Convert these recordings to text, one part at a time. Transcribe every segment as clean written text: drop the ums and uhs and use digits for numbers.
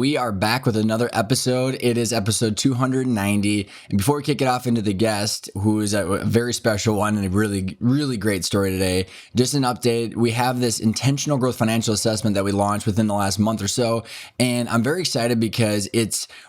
we are back with another episode. It is episode 290. And before we kick it off into the guest, who is a very special one and a really, really great story today, just an update. We have this intentional growth financial assessment that we launched within the last month or so. And I'm very excited because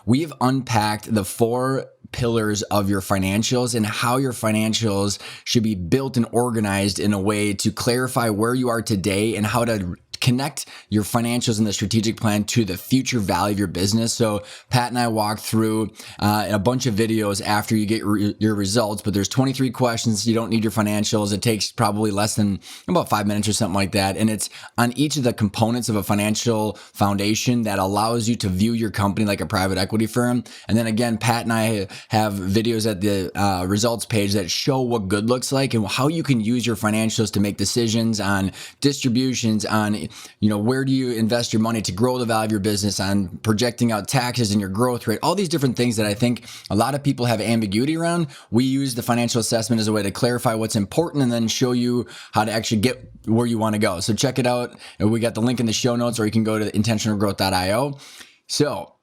we've unpacked the 4 pillars of your financials and how your financials should be built and organized in a way to clarify where you are today and how to connect your financials and the strategic plan to the future value of your business. So Pat and I walked through a bunch of videos after you get your results, but there's 23 questions. You don't need your financials. It takes probably less than about 5 minutes or something like that. And it's on each of the components of a financial foundation that allows you to view your company like a private equity firm. And then again, Pat and I have videos at the results page that show what good looks like and how you can use your financials to make decisions on distributions, on where do you invest your money to grow the value of your business, on projecting out taxes and your growth rate, all these different things that I think a lot of people have ambiguity around. We use the financial assessment as a way to clarify what's important and then show you how to actually get where you want to go. So check it out. We got the link in the show notes, or you can go to intentionalgrowth.io. So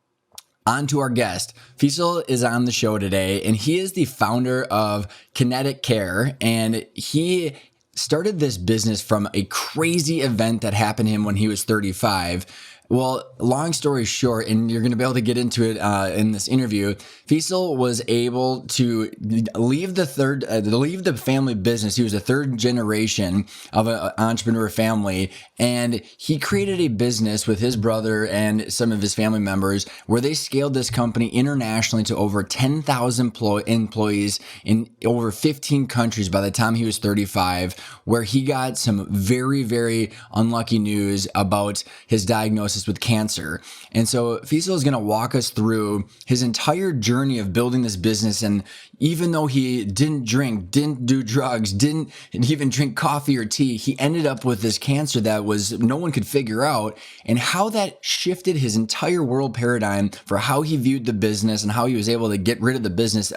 on to our guest. Feisal is on the show today, and he is the founder of Kinetic, and he started this business from a crazy event that happened to him when he was 35. Well, long story short, and you're going to be able to get into it in this interview, Feisal was able to leave the family business. He was a third generation of an entrepreneur family, and he created a business with his brother and some of his family members where they scaled this company internationally to over 10,000 employees in over 15 countries by the time he was 35, where he got some very, very unlucky news about his diagnosis with cancer. And so Feisal is going to walk us through his entire journey of building this business. And even though he didn't drink, didn't do drugs, didn't even drink coffee or tea, he ended up with this cancer that no one could figure out, and how that shifted his entire world paradigm for how he viewed the business and how he was able to get rid of the business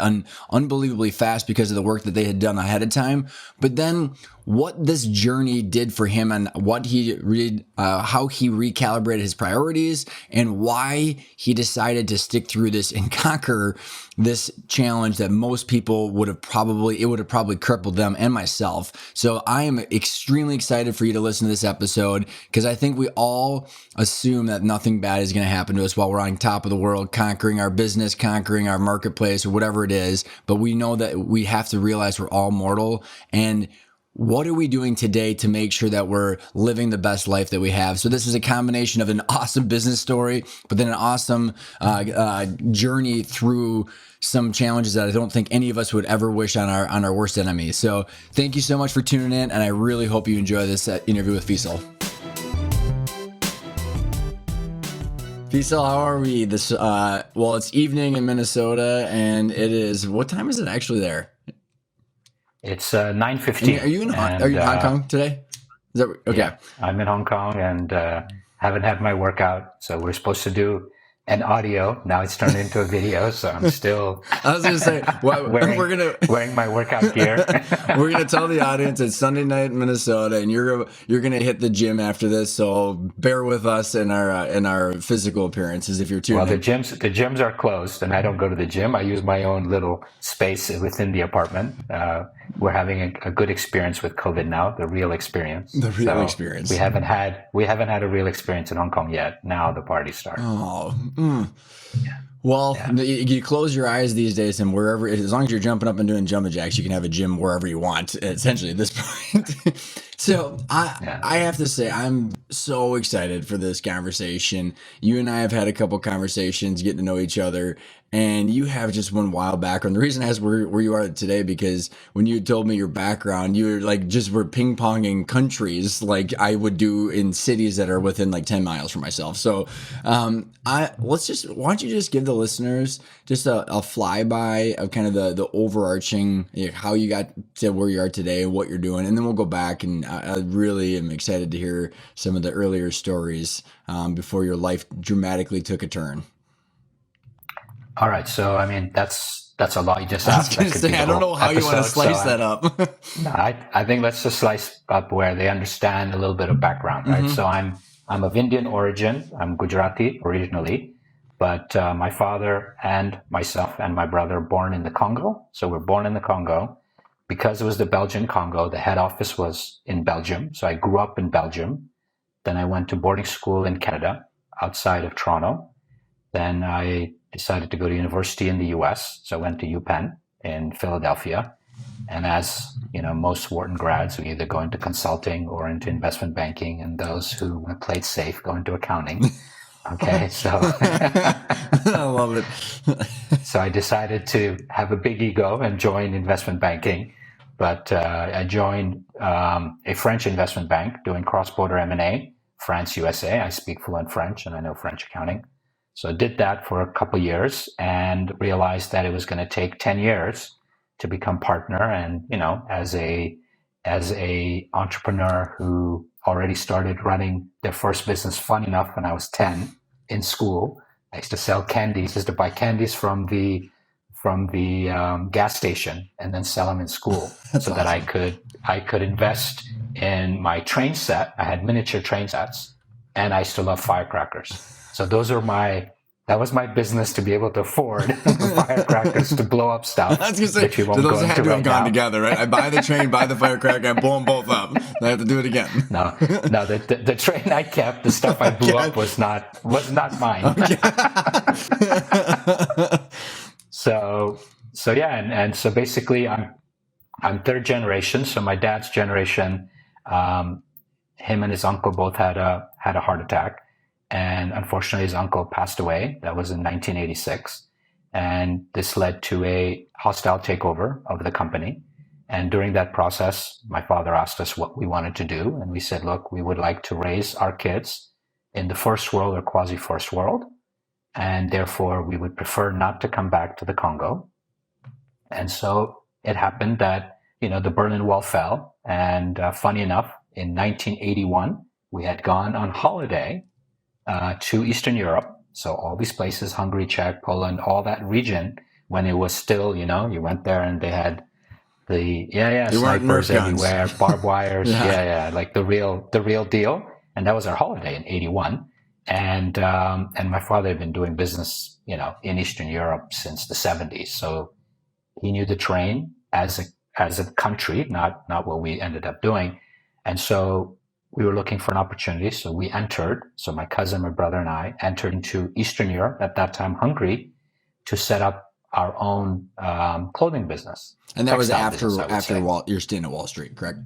unbelievably fast because of the work that they had done ahead of time. But then what this journey did for him and how he recalibrated his priorities and why he decided to stick through this and conquer this challenge that most people would have probably crippled them and myself. So I am extremely excited for you to listen to this episode, because I think we all assume that nothing bad is going to happen to us while we're on top of the world, conquering our business, conquering our marketplace, or whatever it is. But we know that we have to realize we're all mortal, and what are we doing today to make sure that we're living the best life that we have? So this is a combination of an awesome business story, but then an awesome journey through some challenges that I don't think any of us would ever wish on our worst enemy. So thank you so much for tuning in, and I really hope you enjoy this interview with Feisal. Feisal, how are we? It's evening in Minnesota, and it is, what time is it actually there? It's 9:15. Are you in Hong Kong today? Is that okay? Yeah, I'm in Hong Kong and haven't had my workout. So we're supposed to do an audio. Now it's turned into a video. So I'm still. I was going to say wearing my workout gear. We're gonna tell the audience it's Sunday night in Minnesota, and you're gonna hit the gym after this. So bear with us in our physical appearances if you're tuning in. Well, the gyms are closed, and I don't go to the gym. I use my own little space within the apartment. We're having a good experience with COVID now, the real experience. Experience. We haven't had a real experience in Hong Kong yet. Now the party starts. Oh. Yeah. Well, you close your eyes these days, and wherever, as long as you're jumping up and doing jumping jacks, you can have a gym wherever you want, essentially, at this point. So I have to say, I'm so excited for this conversation. You and I have had a couple conversations, getting to know each other, and you have just one wild background. The reason I asked where you are today, because when you told me your background, you were like, just were ping-ponging countries like I would do in cities that are within like 10 miles from myself. So why don't you just give the listeners just a flyby of kind of the overarching, how you got to where you are today, what you're doing, and then we'll go back, and I really am excited to hear some of the earlier stories before your life dramatically took a turn. All right. So, I mean, that's a lot you just asked. I don't know how you want to slice that up. No, I think let's just slice up where they understand a little bit of background, right? Mm-hmm. So I'm of Indian origin. I'm Gujarati originally. But my father and myself and my brother born in the Congo. So we're born in the Congo. Because it was the Belgian Congo, the head office was in Belgium. So I grew up in Belgium. Then I went to boarding school in Canada, outside of Toronto. Then I decided to go to university in the US. So I went to UPenn in Philadelphia. And as you know, most Wharton grads, we either go into consulting or into investment banking, and those who played safe go into accounting. Okay, so I love it. so I decided to have a big ego and join investment banking. But I joined a French investment bank doing cross-border M&A, France, USA. I speak fluent French and I know French accounting. So I did that for a couple of years and realized that it was going to take 10 years to become partner. And, you know, as a entrepreneur who already started running their first business, fun enough, when I was 10 in school, I used to sell candies. I used to buy candies from the gas station and then sell them in school. That's so awesome. That I could invest in my train set. I had miniature train sets, and I still love firecrackers. So that was my business, to be able to afford firecrackers to blow up stuff. I was going to say, those had to have gone together, right? I buy the train, buy the firecracker, I blow them both up. I have to do it again. No, the train I kept, the stuff I blew up was not mine. Okay. So yeah, and so basically, I'm third generation. So my dad's generation, him and his uncle both had a heart attack. And unfortunately, his uncle passed away. That was in 1986. And this led to a hostile takeover of the company. And during that process, my father asked us what we wanted to do. And we said, look, we would like to raise our kids in the first world or quasi first world. And therefore, we would prefer not to come back to the Congo. And so it happened that, you know, the Berlin Wall fell. And funny enough, in 1981, we had gone on holiday to Eastern Europe. So all these places, Hungary, Czech, Poland, all that region, when it was still, you know, you went there and they had snipers everywhere, barbed wires. Like the real deal. And that was our holiday in 81. And my father had been doing business, you know, in Eastern Europe since the 70s. So he knew the train as a country, not what we ended up doing. And so we were looking for an opportunity. So we entered, so my cousin, my brother, and I entered into Eastern Europe, at that time Hungary, to set up our own clothing business. And that was after your stint at Wall Street, correct?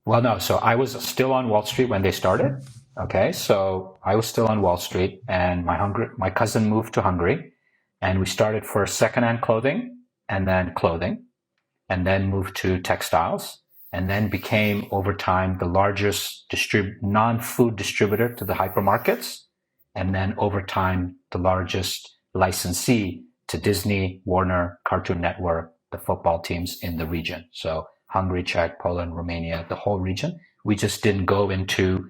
Well, no. So I was still on Wall Street when they started. Okay, so I was still on Wall Street, and my cousin moved to Hungary, and we started first secondhand clothing, and then moved to textiles, and then became over time the largest non-food distributor to the hypermarkets, and then over time the largest licensee to Disney, Warner, Cartoon Network, the football teams in the region. So Hungary, Czech, Poland, Romania, the whole region. We just didn't go into,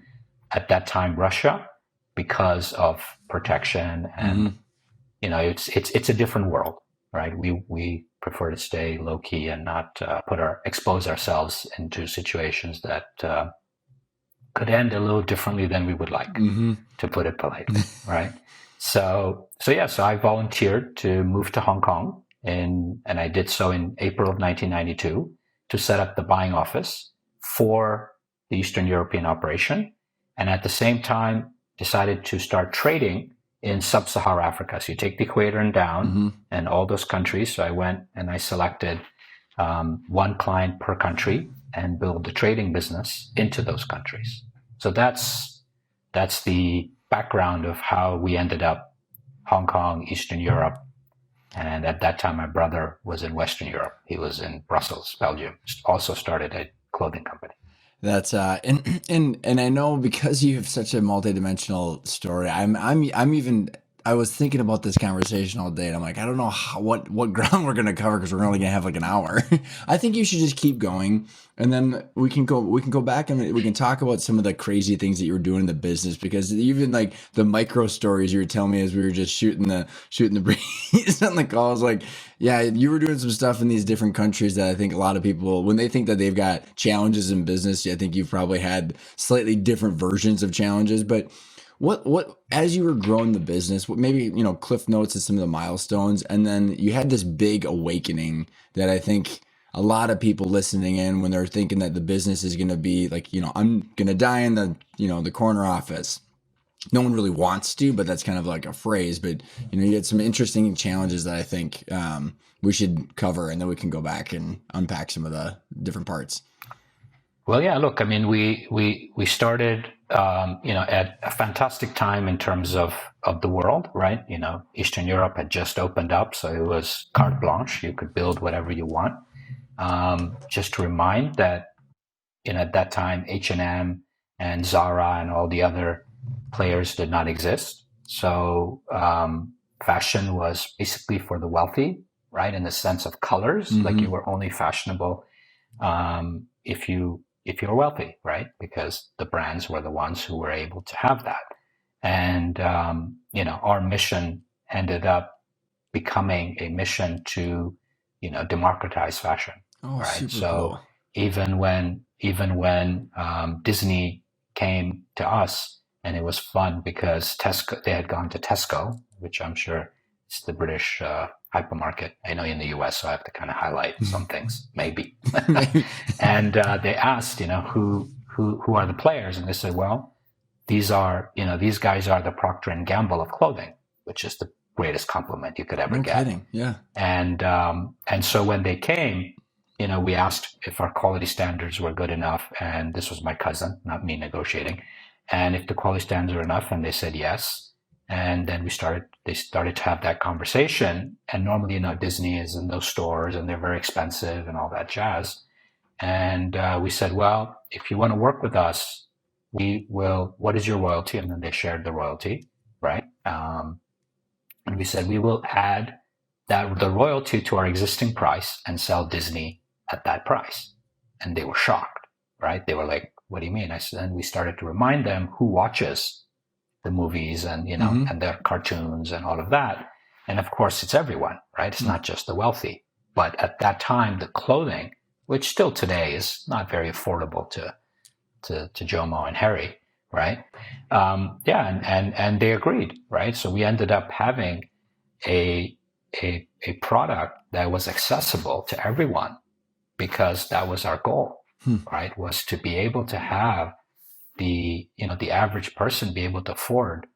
at that time, Russia, because of protection, and you know, it's a different world, right? We prefer to stay low key and not expose ourselves into situations that could end a little differently than we would like, to put it politely, right? So I volunteered to move to Hong Kong, and I did so in April of 1992 to set up the buying office for the Eastern European operation. And at the same time, decided to start trading in sub-Saharan Africa. So you take the equator and down, and all those countries. So I went and I selected one client per country and build the trading business into those countries. So that's the background of how we ended up Hong Kong, Eastern Europe. And at that time, my brother was in Western Europe. He was in Brussels, Belgium. Also started a clothing company. That's and I know, because you have such a multidimensional story, I was thinking about this conversation all day, and I'm like, I don't know what ground we're going to cover, because we're only going to have like an hour. I think you should just keep going, and then we can go back and we can talk about some of the crazy things that you were doing in the business, because even like the micro stories you were telling me as we were just shooting the breeze on the call, I was like, yeah, you were doing some stuff in these different countries that I think a lot of people, when they think that they've got challenges in business, I think you've probably had slightly different versions of challenges. But What as you were growing the business, what maybe, cliff notes of some of the milestones, and then you had this big awakening that I think a lot of people listening in, when they're thinking that the business is going to be like, I'm going to die in the, the corner office. No one really wants to, but that's kind of like a phrase. But you had some interesting challenges that I think we should cover, and then we can go back and unpack some of the different parts. Well, yeah. Look, I mean, we started, at a fantastic time in terms of the world, right? Eastern Europe had just opened up, so it was carte blanche. You could build whatever you want. Just to remind that, at that time, H&M and Zara and all the other players did not exist. So fashion was basically for the wealthy, right? In the sense of colors, like you were only fashionable if you're wealthy, right? Because the brands were the ones who were able to have that. And our mission ended up becoming a mission to democratize fashion. Oh, right? super So cool. even when Disney came to us, and it was fun because they had gone to Tesco, which I'm sure is the British hypermarket. I know in the US, so I have to kind of highlight some things, maybe. And they asked, who are the players, and they said, well, these guys are the Procter and Gamble of clothing, which is the greatest compliment you could ever get. No kidding. Yeah. And so when they came, we asked if our quality standards were good enough, and this was my cousin, not me negotiating, and if the quality standards were enough, and they said yes. And then they started to have that conversation. And normally, Disney is in those stores and they're very expensive and all that jazz. And we said, well, if you want to work with us, what is your royalty? And then they shared the royalty, right? And we said, we will add the royalty to our existing price and sell Disney at that price. And they were shocked, right? They were like, what do you mean? I said, and we started to remind them who watches the movies and, and their cartoons and all of that. And of course, it's everyone, right? It's not just the wealthy. But at that time, the clothing, which still today is not very affordable to Jomo and Harry, right? And they agreed, right? So we ended up having a product that was accessible to everyone, because that was our goal, right? Was to be able to have the average person be able to afford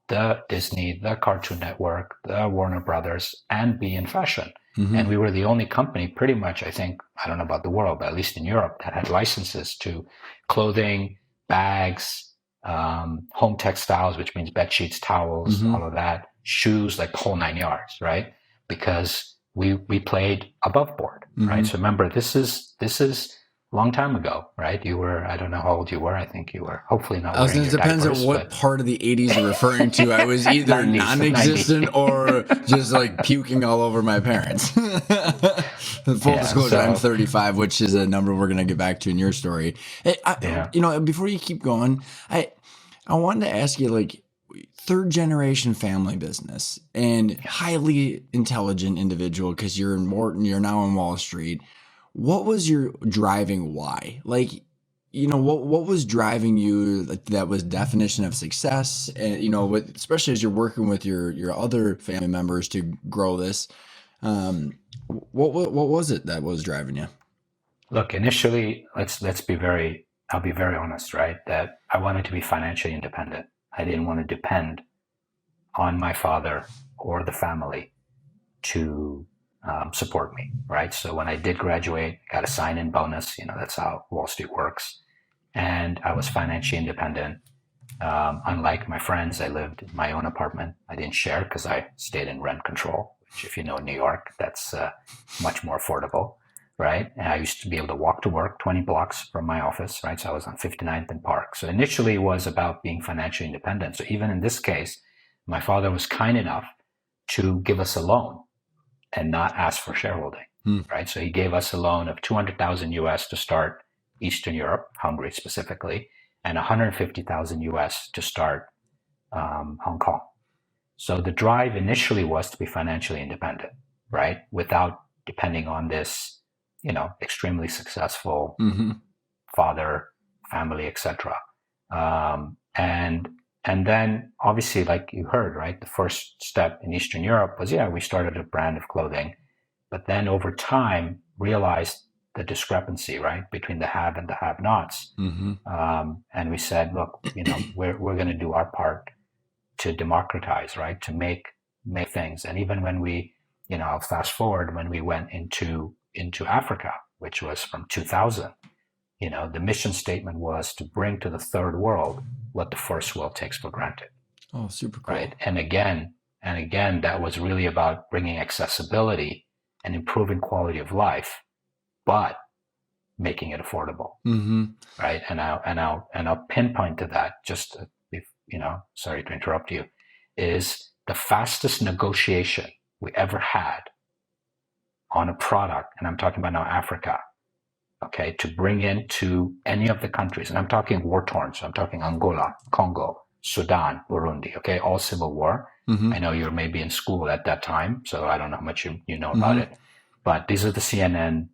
the Disney, the Cartoon Network, the Warner Brothers, and be in fashion. And we were the only company, pretty much, I think, I don't know about the world, but at least in Europe, that had licenses to clothing, bags, home textiles, which means bed sheets, towels, all of that, shoes, like the whole 9 yards, right? Because we played above board, right? So remember, this is a long time ago, right? You were, I don't know how old you were. I think you were hopefully not wearing your depends diapers, on what part of the 80s you're referring to. I was either 90s, non-existent or just like puking all over my parents. Full disclosure, I'm 35, which is a number we're going to get back to in your story. Before you keep going, I wanted to ask you, like, third generation family business and highly intelligent individual, because you're in Morton, you're now in Wall Street. What was your driving why? Like, what was driving you? Like, that was definition of success, and especially as you're working with your other family members to grow this. What was it that was driving you? Look, initially, I'll be very honest, right? That I wanted to be financially independent. I didn't want to depend on my father or the family to support me, right? So when I did graduate, got a sign-in bonus. That's how Wall Street works. And I was financially independent. Unlike my friends, I lived in my own apartment. I didn't share because I stayed in rent control, which, if you know New York, that's much more affordable, right? And I used to be able to walk to work 20 blocks from my office, right? So I was on 59th and Park. So initially it was about being financially independent. So even in this case, my father was kind enough to give us a loan and not ask for shareholding, right? So he gave us a loan of 200,000 US to start Eastern Europe, Hungary specifically, and 150,000 US to start Hong Kong. So the drive initially was to be financially independent, right? Without depending on this, extremely successful father, family, etc. And And then obviously, like you heard, right, the first step in Eastern Europe was, we started a brand of clothing, but then over time realized the discrepancy, right, between the have and the have-nots. Mm-hmm. And we said, look, we're going to do our part to democratize, right, to make things. And even when we, I'll fast forward, when we went into Africa, which was from 2000, the mission statement was to bring to the third world what the first world takes for granted. Oh, super cool. Right. And again, that was really about bringing accessibility and improving quality of life, but making it affordable. Mm-hmm. Right. And I'll pinpoint to that, just if, sorry to interrupt you, is the fastest negotiation we ever had on a product. And I'm talking about now Africa. Okay, to bring into any of the countries, and I'm talking war-torn, so I'm talking Angola, Congo, Sudan, Burundi, okay, all civil war. Mm-hmm. I know you're maybe in school at that time, so I don't know how much you know about it, but these are the CNN,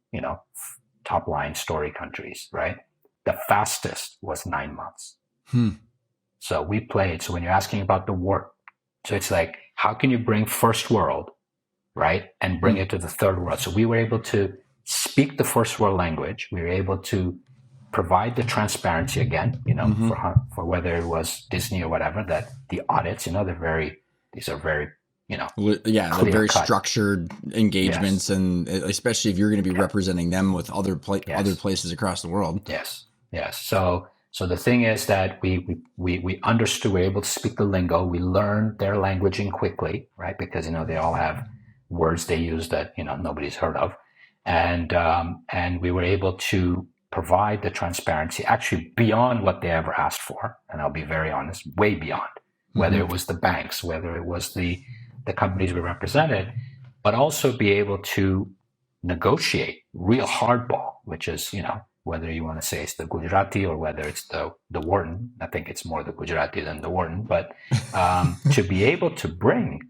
top line story countries, right? The fastest was 9 months. So we played, so when you're asking about the war, so it's like, how can you bring first world, right, and bring it to the third world? So we were able to speak the first world language. We were able to provide the transparency again, for whether it was Disney or whatever, that the audits, these are very, very structured engagements, yes. And especially if you're going to be representing them with other places across the world. Yes. So the thing is that we understood, we were able to speak the lingo. We learned their languaging quickly, right? Because, they all have words they use that, nobody's heard of. And we were able to provide the transparency actually beyond what they ever asked for. And I'll be very honest, way beyond, whether it was the banks, whether it was the companies we represented, but also be able to negotiate real hardball, which is, whether you want to say it's the Gujarati or whether it's the Wharton. I think it's more the Gujarati than the Wharton, but to be able to bring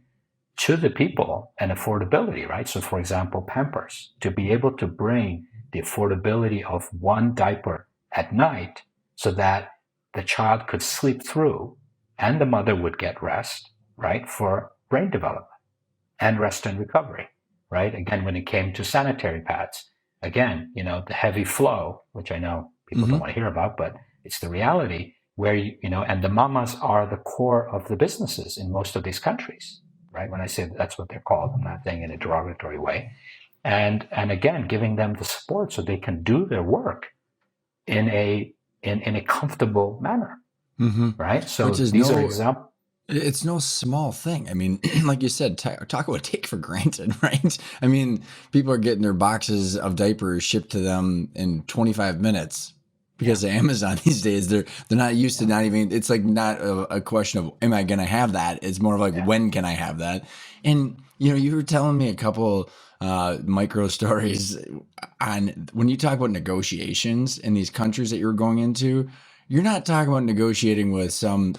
to the people and affordability, right? So for example, Pampers, to be able to bring the affordability of one diaper at night so that the child could sleep through and the mother would get rest, right? For brain development and rest and recovery, right? Again, when it came to sanitary pads, again, the heavy flow, which I know people don't want to hear about, but it's the reality where, and the mamas are the core of the businesses in most of these countries. Right? When I say that's what they're called, I'm not saying in a derogatory way. And again, giving them the support so they can do their work in a comfortable manner. Right? So these are examples. It's no small thing. I mean, like you said, talk about take for granted, right? I mean, people are getting their boxes of diapers shipped to them in 25 minutes. Because of Amazon these days, they're not used to not even, it's like not a question of, am I going to have that? It's more of like, when can I have that? And, you were telling me a couple micro stories on when you talk about negotiations in these countries that you're going into, you're not talking about negotiating with some,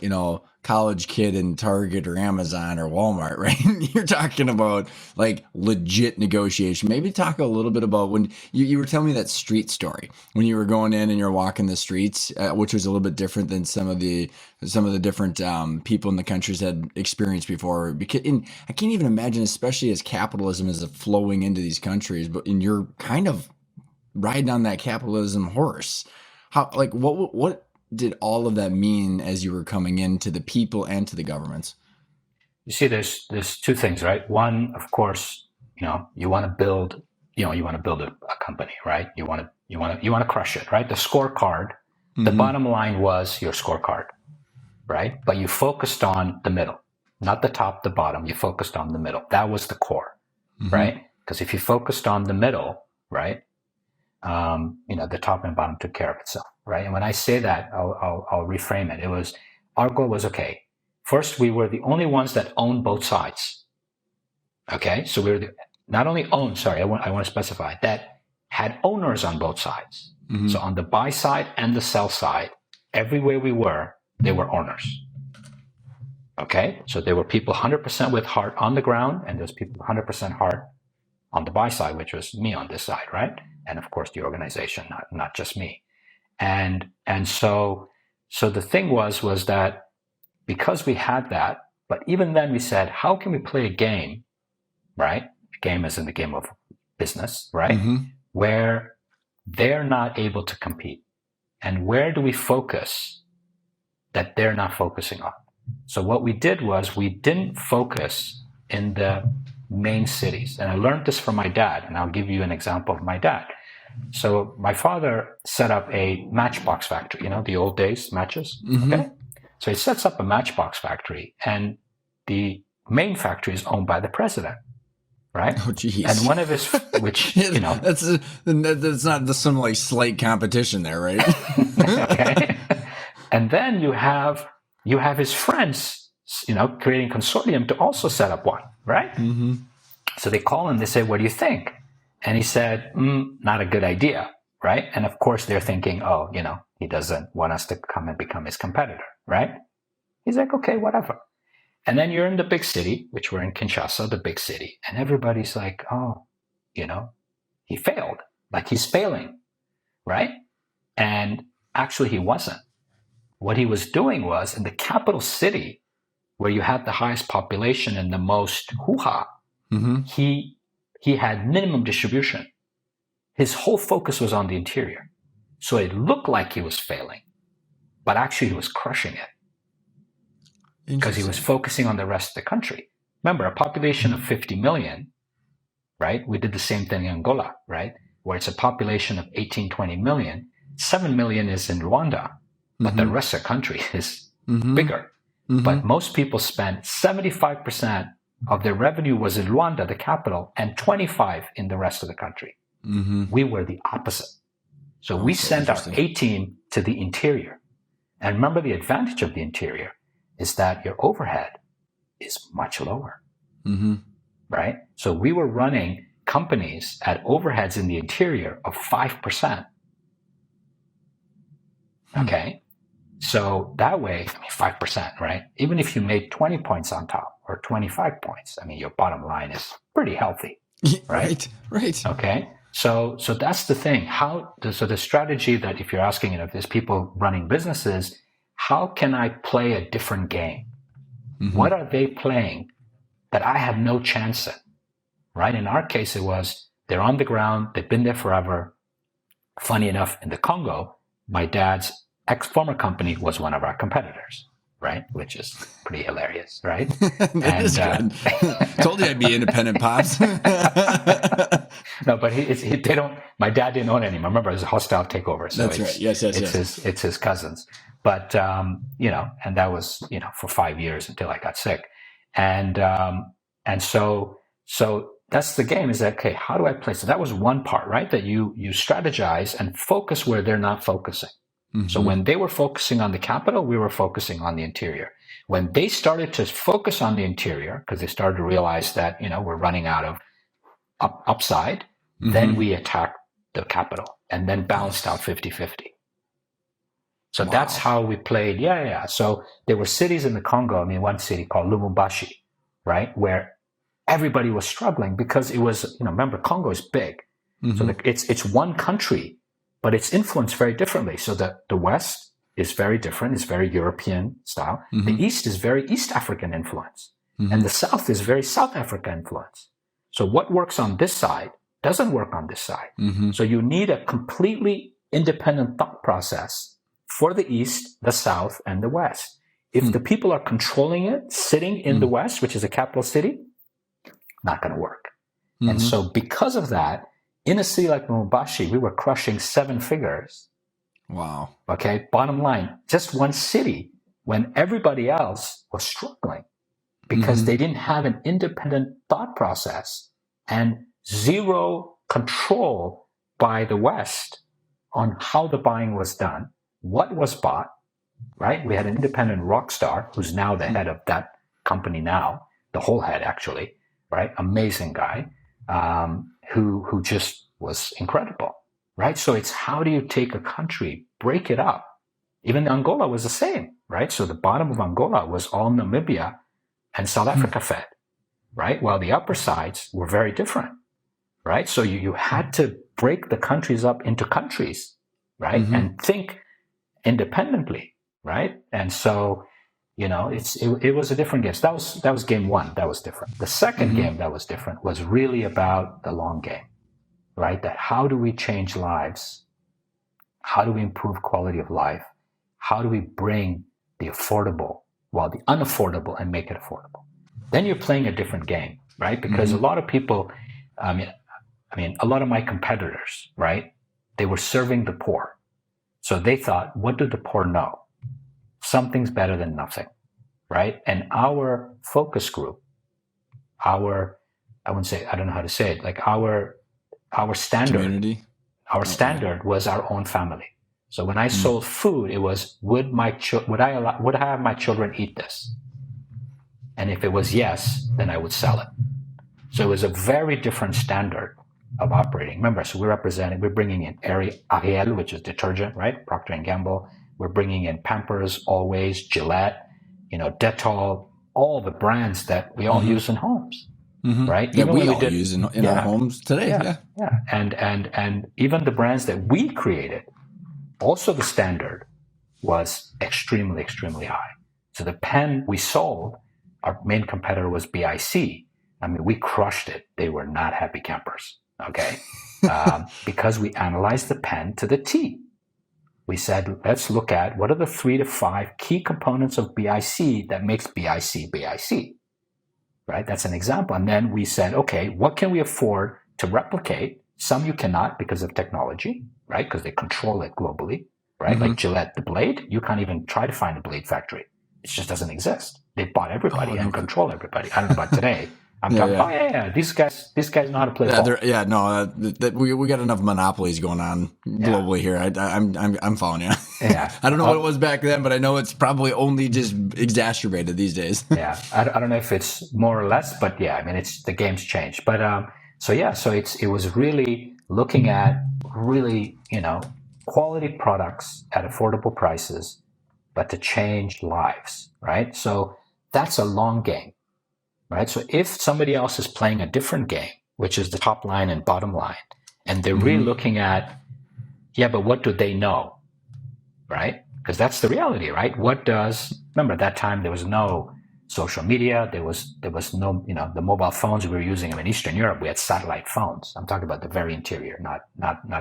college kid in Target or Amazon or Walmart, right? You're talking about like legit negotiation. Maybe talk a little bit about when you were telling me that street story when you were going in and you're walking the streets, which was a little bit different than some of the different people in the countries had experienced before. Because I can't even imagine, especially as capitalism is flowing into these countries, but you're kind of riding on that capitalism horse. How, like, what did all of that mean as you were coming into the people and to the governments? You see, there's two things, right? One, of course, you want to build, a company, right? You want to crush it, right? The scorecard, the bottom line was your scorecard, right? But you focused on the middle, not the top, the bottom. You focused on the middle. That was the core, right? Because if you focused on the middle, right, the top and bottom took care of itself, right? And when I say that, I'll reframe it. It was, our goal was, okay, first, we were the only ones that owned both sides. Okay, so we were not only owned, sorry, I want to specify, that had owners on both sides. So on the buy side and the sell side, everywhere we were, there were owners. Okay, so there were people 100% with heart on the ground, and there's people 100% heart on the buy side, which was me on this side, right? And of course, the organization, not just me. And so the thing was that, because we had that, but even then we said, how can we play a game, right? Game as in the game of business, right? Where they're not able to compete. And where do we focus that they're not focusing on? So what we did was we didn't focus in the main cities. And I learned this from my dad, and I'll give you an example of my dad. So my father set up a matchbox factory, the old days matches. Okay. So he sets up a matchbox factory, and the main factory is owned by the president, right? Oh, geez. And one of his, which, that's not some like slight competition there, right? Okay. And then you have his friends, creating consortium to also set up one, right? So they call him, they say, what do you think? And he said, not a good idea, right? And of course they're thinking, oh, he doesn't want us to come and become his competitor, right? He's like, okay, whatever. And then you're in the big city, which we're in Kinshasa, the big city. And everybody's like, oh, he failed. Like he's failing, right? And actually he wasn't. What he was doing was in the capital city where you had the highest population and the most hoo-ha, he had minimum distribution. His whole focus was on the interior. So it looked like he was failing, but actually he was crushing it because he was focusing on the rest of the country. Remember, a population of 50 million, right? We did the same thing in Angola, right? Where it's a population of 18, 20 million. 7 million is in Rwanda, but the rest of the country is bigger. But most people spend 75% of their revenue was in Rwanda, the capital, and 25% in the rest of the country. We were the opposite. So we sent our A team to the interior. And remember, the advantage of the interior is that your overhead is much lower, right? So we were running companies at overheads in the interior of 5%. Okay. So that way, 5%, right? Even if you made 20 points on top or 25 points, your bottom line is pretty healthy, right? Right. Okay. So that's the thing. So the strategy that if you're asking, if there's people running businesses, how can I play a different game? What are they playing that I have no chance in, right? In our case, it was they're on the ground. They've been there forever. Funny enough, in the Congo, my dad's former company was one of our competitors, right? Which is pretty hilarious, right? That is good. Told you I'd be independent, Pops. No, but they don't. My dad didn't own it anymore. Remember, it was a hostile takeover. So that's right. Yes. It's his cousins. But and that was for 5 years until I got sick, and so that's the game. Is that okay? How do I play? So that was one part, right? That you strategize and focus where they're not focusing. So when they were focusing on the capital, we were focusing on the interior. When they started to focus on the interior, because they started to realize that, we're running out of upside, then we attacked the capital and then balanced out 50-50. So that's how we played. Yeah. So there were cities in the Congo, one city called Lubumbashi, right? Where everybody was struggling because it was, remember, Congo is big. So it's one country, but it's influenced very differently. So the West is very different. It's very European style. The East is very East African influence. And the South is very South African influence. So what works on this side doesn't work on this side. So you need a completely independent thought process for the East, the South, and the West. If the people are controlling it, sitting in the West, which is a capital city, not going to work. And so because of that, in a city like Lubumbashi, we were crushing 7 figures. Wow. Okay. Bottom line, just one city when everybody else was struggling because they didn't have an independent thought process and zero control by the West on how the buying was done, what was bought, right? We had an independent rock star who's now the head of that company now, the whole head actually, right? Amazing guy. Who just was incredible, right? So it's how do you take a country, break it up? Even Angola was the same, right? So the bottom of Angola was all Namibia and South Africa fed, right? While the upper sides were very different, right? So you had to break the countries up into countries, right? And think independently, right? And so, it was a different game. So that was game one. That was different. The second game that was different was really about the long game, right? That how do we change lives? How do we improve quality of life? How do we bring the affordable while the unaffordable and make it affordable? Then you're playing a different game, right? Because a lot of people, I mean, a lot of my competitors, right? They were serving the poor. So they thought, what do the poor know? Something's better than nothing, right? And our focus group, I wouldn't say, I don't know how to say it, like our standard, Community. our standard was our own family. So when I sold food, it was, would I have my children eat this? And if it was yes, then I would sell it. So it was a very different standard of operating. Remember, so we're bringing in Ariel, which is detergent, right? Procter & Gamble. We're bringing in Pampers, Always, Gillette, Dettol, all the brands that we all use in homes, right? That we all use in our homes today. Yeah. And even the brands that we created, also the standard was extremely, extremely high. So the pen we sold, our main competitor was BIC. I mean, we crushed it. They were not happy campers, okay? Because we analyzed the pen to the T. We said, let's look at what are the 3 to 5 key components of BIC that makes BIC BIC, right? That's an example. And then we said, okay, what can we afford to replicate? Some you cannot because of technology, right? Because they control it globally, right? Like Gillette, the blade, you can't even try to find a blade factory. It just doesn't exist. They bought everybody and control everybody. I don't know about today. I'm talking, these guys know how to play ball. We got enough monopolies going on globally here. I'm following you. Yeah. I don't know what it was back then, but I know it's probably only just exacerbated these days. Yeah. I don't know if it's more or less, but yeah, I mean, the game's changed. But so it was really looking at really, quality products at affordable prices, but to change lives, right? So that's a long game. Right. So if somebody else is playing a different game, which is the top line and bottom line, and they're really looking at, but what do they know? Right. Because that's the reality, right? Remember at that time, there was no social media. There was no, the mobile phones we were using in Eastern Europe, we had satellite phones. I'm talking about the very interior, not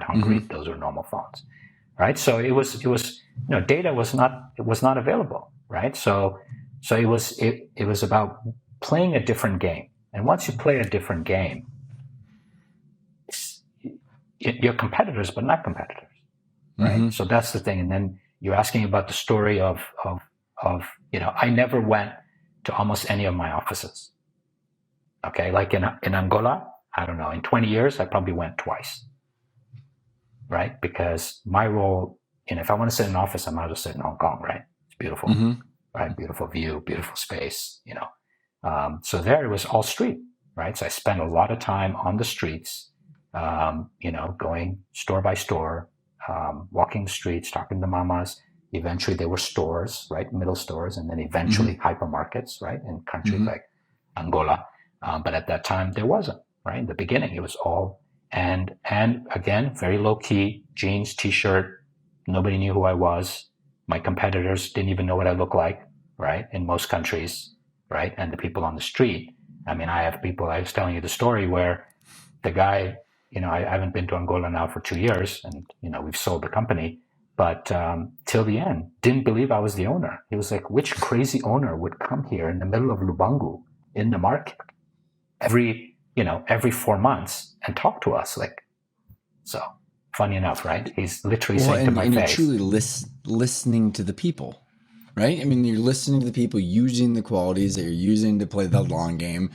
Hungary. Those were normal phones. Right. So it was, data was not available. Right. So it was about playing a different game. And once you play a different game, you're competitors, but not competitors, right? So that's the thing. And then you're asking about the story of I never went to almost any of my offices. Okay, like in Angola, I don't know, in 20 years, I probably went twice, right? Because my role, if I want to sit in an office, I might as well sit in Hong Kong, right? It's beautiful, right? Beautiful view, beautiful space, So there it was all street, right? So I spent a lot of time on the streets, going store by store, walking the streets, talking to mamas. Eventually there were stores, right? Middle stores, and then eventually hypermarkets, right? In countries like Angola. But at that time there wasn't, right? In the beginning, it was all, and again, very low key, jeans, t-shirt. Nobody knew who I was. My competitors didn't even know what I looked like, right? In most countries. Right. And the people on the street. I mean, I was telling you the story where the guy, I haven't been to Angola now for 2 years and, we've sold the company, but till the end, didn't believe I was the owner. He was like, which crazy owner would come here in the middle of Lubangu in the market every 4 months and talk to us? Like, so funny enough, right? He's literally saying to my face. You're truly listening to the people. Right? I mean, you're listening to the people, using the qualities that you're using to play the long game.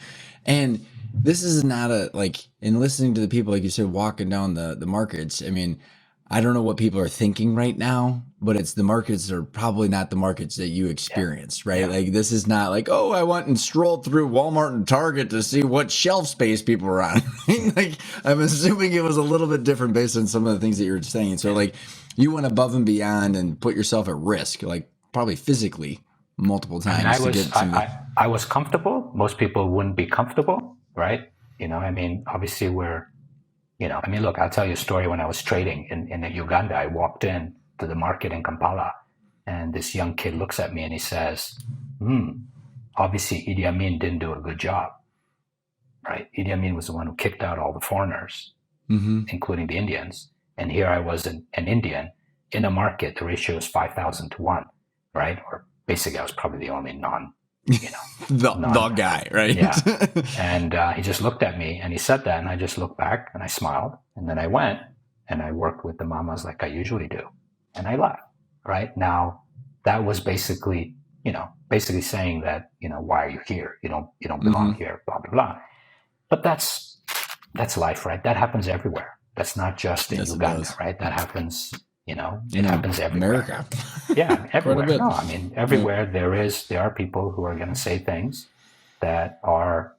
And this is not in listening to the people, like you said, walking down the markets. I mean, I don't know what people are thinking right now, but it's the markets that are probably not the markets that you experienced, right? Like, this is not like, oh, I went and strolled through Walmart and Target to see what shelf space people were on. Like, I'm assuming it was a little bit different based on some of the things that you're saying. So, like, you went above and beyond and put yourself at risk, like, probably physically multiple times. I was comfortable. Most people wouldn't be comfortable, right? Obviously look, I'll tell you a story. When I was trading in Uganda, I walked in to the market in Kampala, and this young kid looks at me and he says, obviously Idi Amin didn't do a good job, right? Idi Amin was the one who kicked out all the foreigners, including the Indians. And here I was an Indian in a market, the ratio is 5,000 to 1, right? Or basically I was probably the only the guy, right? Yeah. And he just looked at me and he said that, and I just looked back and I smiled. And then I went and I worked with the mamas like I usually do. And I left, right? Now, that was basically saying that, why are you here? You don't belong here, blah, blah, blah. But that's life, right? That happens everywhere. That's not just in Uganda, right? That happens, it happens everywhere. America. Yeah, everywhere. No, I mean, everywhere there are people who are going to say things that are,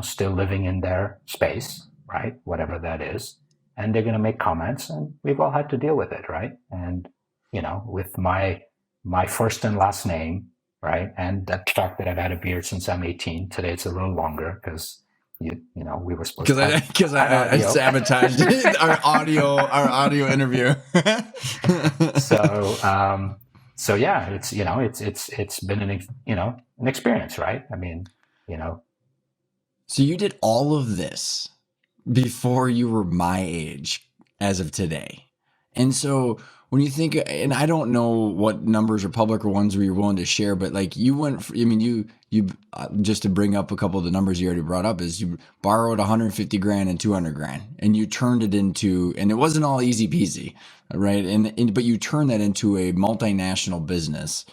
still living in their space, right? Whatever that is. And they're going to make comments, and we've all had to deal with it, right? And, with my first and last name, right? And the fact that I've had a beard since I'm 18. Today it's a little longer because we were supposed to because I sabotaged our audio interview. So yeah, it's been an experience, right? I mean, So you did all of this before you were my age as of today. And so when you think, and I don't know what numbers are public or ones where you're willing to share, but like you went, you just to bring up a couple of the numbers you already brought up, is you borrowed 150 grand and 200 grand and you turned it into, and it wasn't all easy peasy, right? But you turned that into a multinational business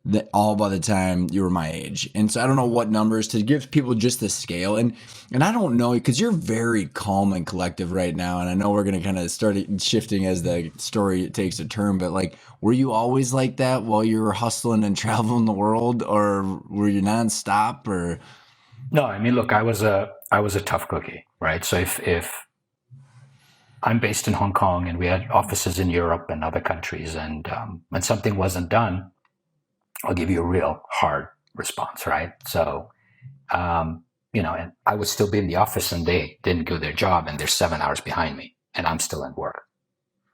that all by the time you were my age. And so I don't know what numbers to give people just the scale. And I don't know, because you're very calm and collective right now. And I know we're going to kind of start shifting as the story takes a turn, but like, were you always like that while you were hustling and traveling the world, or were you nonstop? Or no, I mean, look, I was a tough cookie, right? So if I'm based in Hong Kong and we had offices in Europe and other countries, and when something wasn't done, I'll give you a real hard response, right? So, and I would still be in the office and they didn't do their job and they're 7 hours behind me and I'm still in work,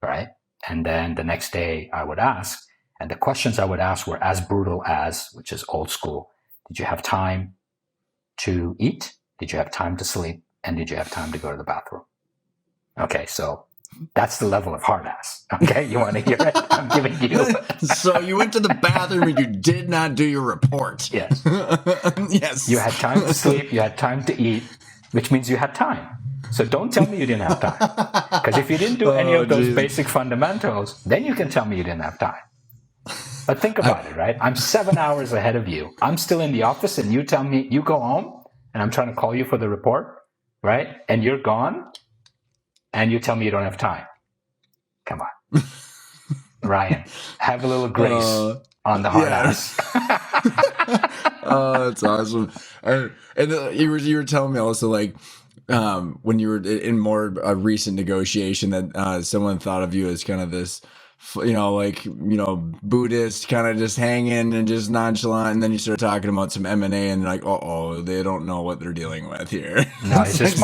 right? And then the next day I would ask, and the questions I would ask were as brutal as, which is old school. Did you have time to eat? Did you have time to sleep? And did you have time to go to the bathroom? Okay, so that's the level of hard ass. Okay, you want to hear it? I'm giving you. So you went to the bathroom and you did not do your report. Yes. Yes. You had time to sleep. You had time to eat, which means you had time. So don't tell me you didn't have time. Because if you didn't do any of those basic fundamentals, then you can tell me you didn't have time. But think about it, right? I'm 7 hours ahead of you. I'm still in the office and you tell me, you go home and I'm trying to call you for the report, right? And you're gone. And you tell me you don't have time. Come on. Ryan, have a little grace on the hard ass. Oh, that's awesome. And you were telling me also, like, when you were in more recent negotiation, that someone thought of you as kind of this, Buddhist, kind of just hanging and just nonchalant, and then you start talking about some M&A and like, they don't know what they're dealing with here. No, it's just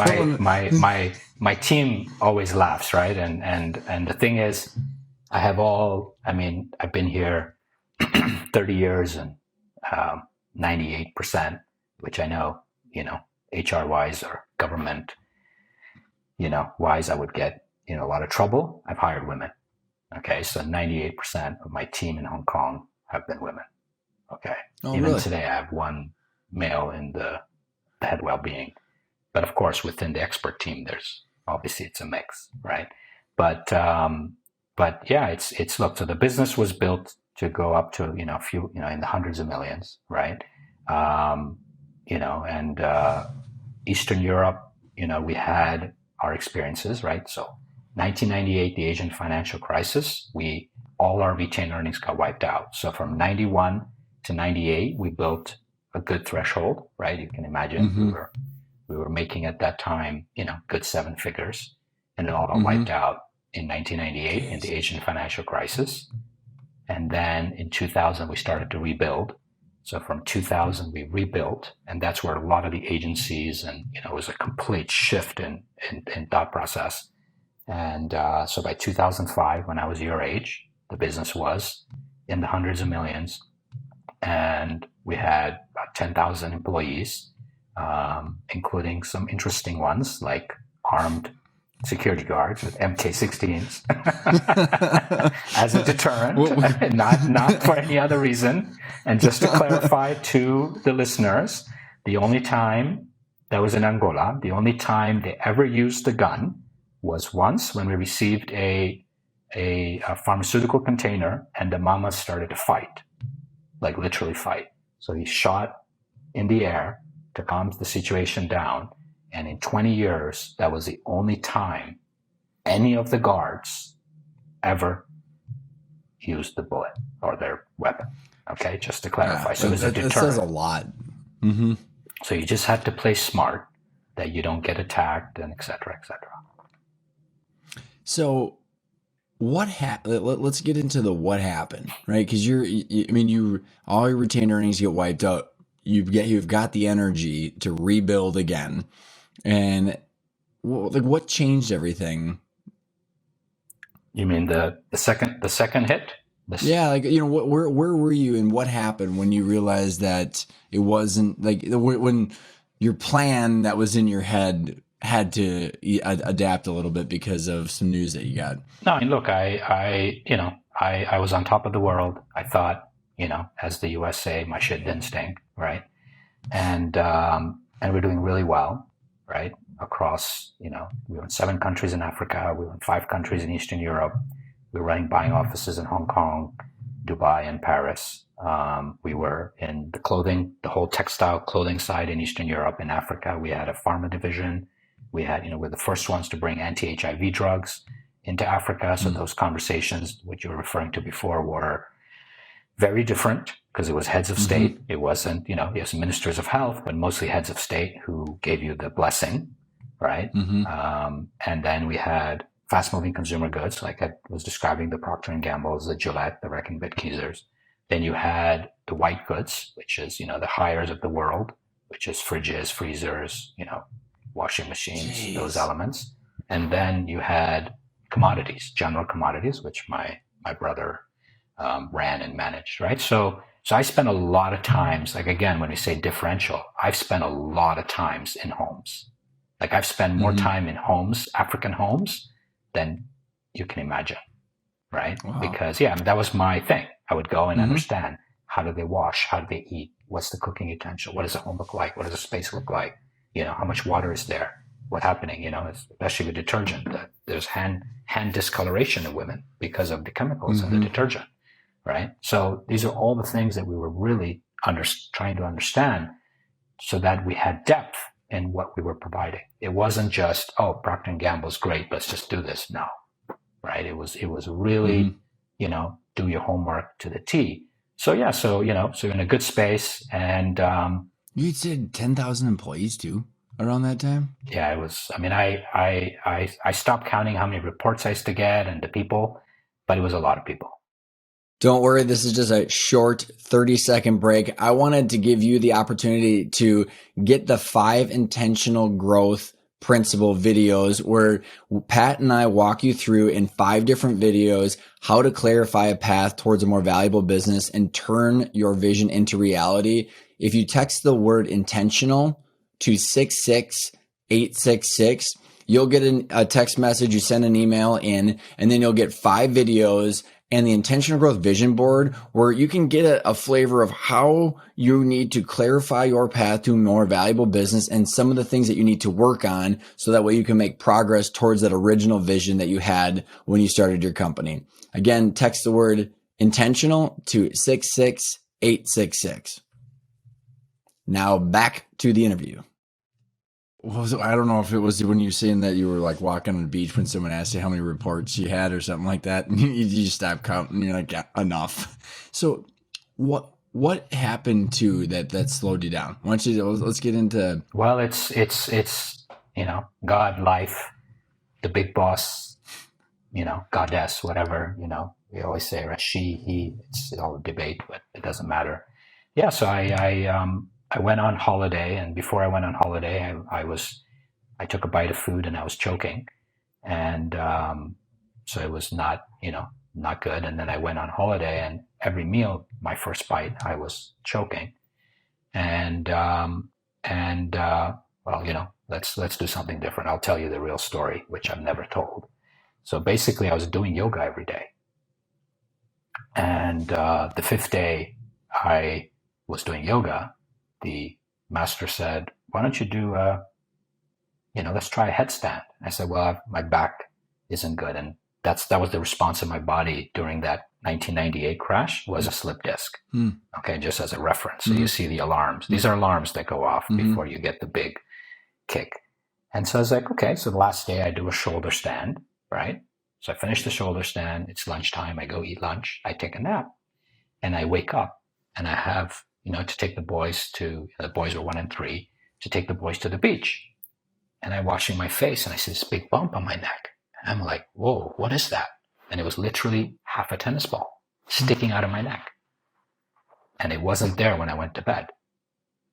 my team always laughs, right? And the thing is, I've been here 30 years and 98%, which I know, HR wise or government, wise, I would get, a lot of trouble. I've hired women. Okay. So 98% of my team in Hong Kong have been women. Okay. Even really? Today I have one male in the head well-being, but of course within the expert team, obviously it's a mix, right? But yeah, it's look, so the business was built to go up to, a few, in the hundreds of millions, right? Eastern Europe, we had our experiences, right? So 1998, the Asian financial crisis, all our retained earnings got wiped out. So from 91 to 98, we built a good threshold, right? You can imagine we were making at that time, good 7 figures, and it all got wiped out in 1998 in the Asian financial crisis. And then in 2000, we started to rebuild. So from 2000, we rebuilt, and that's where a lot of the agencies and, it was a complete shift in thought process. And so by 2005, when I was your age, the business was in the hundreds of millions. And We had about 10,000 employees, including some interesting ones like armed security guards with MK16s as a deterrent, not for any other reason. And just to clarify to the listeners, the only time that was in Angola, the only time they ever used a gun was once when we received a pharmaceutical container and the mamas started to fight, like literally fight. So he shot in the air to calm the situation down. And in 20 years, that was the only time any of the guards ever used the bullet or their weapon. Okay, just to clarify. Yeah, so it was a deterrent. That says a lot. Mm-hmm. So you just have to play smart that you don't get attacked and et cetera, et cetera. So what happened? Let's get into the what happened, right? Because all your retained earnings get wiped out. You've got the energy to rebuild again, and what changed everything? You mean the second hit? Yeah, where were you and what happened when you realized that it wasn't like when your plan that was in your head had to adapt a little bit because of some news that you got? No, look, I was on top of the world. I thought, as the USA, my shit didn't stink, right? And we're doing really well, right? Across, we were in 7 countries in Africa. We were in 5 countries in Eastern Europe. We were running buying offices in Hong Kong, Dubai, and Paris. We were in the whole textile clothing side in Eastern Europe. In Africa, we had a pharma division. We had, we're the first ones to bring anti-HIV drugs into Africa. So those conversations, which you were referring to before, were very different because it was heads of state. It wasn't, yes, ministers of health, but mostly heads of state who gave you the blessing, right? And then we had fast-moving consumer goods, like I was describing, the Procter & Gamble's, the Gillette, the Reckitt Benckiser's. Then you had the white goods, which is, the Haiers of the world, which is fridges, freezers, washing machines, those elements. And then you had commodities, general commodities, which my brother ran and managed, right? So I spent a lot of times, like, again, when we say differential, I've spent a lot of times in homes. Like, I've spent more time in homes, African homes, than you can imagine, right? Wow. Because, that was my thing. I would go and understand, how do they wash? How do they eat? What's the cooking utensil? What does the home look like? What does the space look like? How much water is there? What's happening? Especially with detergent, there's hand discoloration in women because of the chemicals in the detergent, right? So these are all the things that we were really trying to understand so that we had depth in what we were providing. It wasn't just, Procter & Gamble's great, let's just do this. No, right? It was really, do your homework to the T. So so in a good space. And you said 10,000 employees too around that time? Yeah, it was. I mean, I stopped counting how many reports I used to get and the people, but it was a lot of people. Don't worry, this is just a short 30-second break. I wanted to give you the opportunity to get the 5 intentional growth principle videos where Pat and I walk you through in 5 different videos how to clarify a path towards a more valuable business and turn your vision into reality. If you text the word intentional to 66866, you'll get a text message, you send an email in, and then you'll get 5 videos and the intentional growth vision board where you can get a flavor of how you need to clarify your path to a more valuable business and some of the things that you need to work on so that way you can make progress towards that original vision that you had when you started your company. Again, text the word intentional to 66866. Now back to the interview. I don't know if it was when you were saying that you were like walking on the beach when someone asked you how many reports you had or something like that, and you stop counting. And you're like, yeah, enough. So, what happened to that slowed you down? Why don't you let's get into? Well, it's God, life, the big boss, goddess, whatever. We always say, right? She, he. It's all a debate, but it doesn't matter. Yeah. So I went on holiday, and before I went on holiday, I took a bite of food and I was choking, and so it was not good. And then I went on holiday, and every meal, my first bite, I was choking, And well, let's do something different. I'll tell you the real story, which I've never told. So basically, I was doing yoga every day, and the fifth day I was doing yoga, the master said, "Why don't you do let's try a headstand?" I said, "Well, my back isn't good," and that was the response of my body during that 1998 crash was a slip disc. Okay, just as a reference. So you see the alarms. These are alarms that go off before you get the big kick. And so I was like, okay, so the last day I do a shoulder stand, right? So I finish the shoulder stand. It's lunchtime. I go eat lunch. I take a nap, and I wake up, and I have, to take the boys were 1 and 3, to take the boys to the beach. And I'm washing my face, and I see this big bump on my neck. And I'm like, whoa, what is that? And it was literally half a tennis ball sticking out of my neck. And it wasn't there when I went to bed.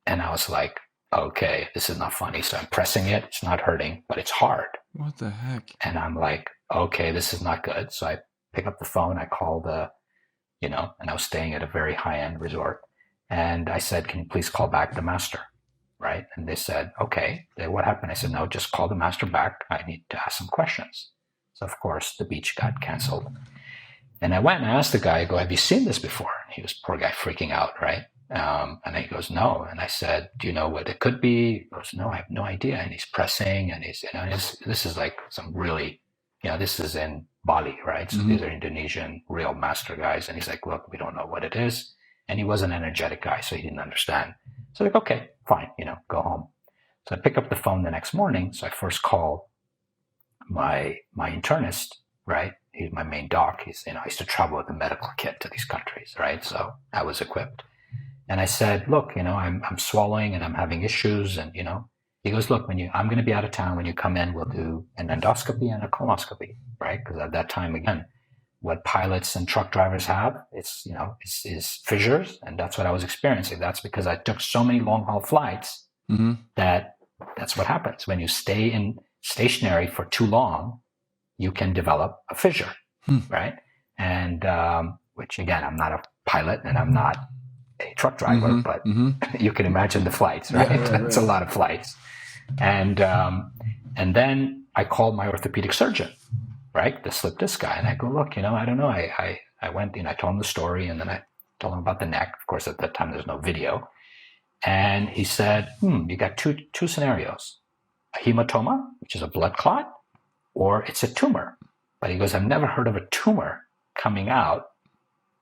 And I was like, okay, this is not funny. So I'm pressing it. It's not hurting, but it's hard. What the heck? And I'm like, okay, this is not good. So I pick up the phone. I call and I was staying at a very high-end resort. And I said, can you please call back the master? Right? And they said, okay. What happened? I said, no, just call the master back. I need to ask some questions. So of course the beach got canceled. And I went and I asked the guy, I go, have you seen this before? He was, poor guy, freaking out, right? And he goes, no. And I said, do you know what it could be? He goes, no, I have no idea. And he's pressing, and this is like some really, this is in Bali, right? So these are Indonesian real master guys. And he's like, look, we don't know what it is. And he was an energetic guy, so he didn't understand. So like, okay, fine, go home. So I pick up the phone the next morning. So I first call my internist, right? He's my main doc. He's, I used to travel with a medical kit to these countries, right? So I was equipped. And I said, look, I'm swallowing and I'm having issues. And, he goes, look, I'm going to be out of town. When you come in, we'll do an endoscopy and a colonoscopy, right? Because at that time, again, what pilots and truck drivers have, it's fissures. And that's what I was experiencing. That's because I took so many long haul flights that's what happens. When you stay in stationary for too long, you can develop a fissure, right? And which, again, I'm not a pilot and I'm not a truck driver, but you can imagine the flights, right? Yeah, It's a lot of flights. And then I called my orthopedic surgeon, right? The slip disc guy. And I go, look, I don't know. I went, I told him the story, and then I told him about the neck. Of course, at that time, there's no video. And he said, you got two scenarios: a hematoma, which is a blood clot, or it's a tumor. But he goes, I've never heard of a tumor coming out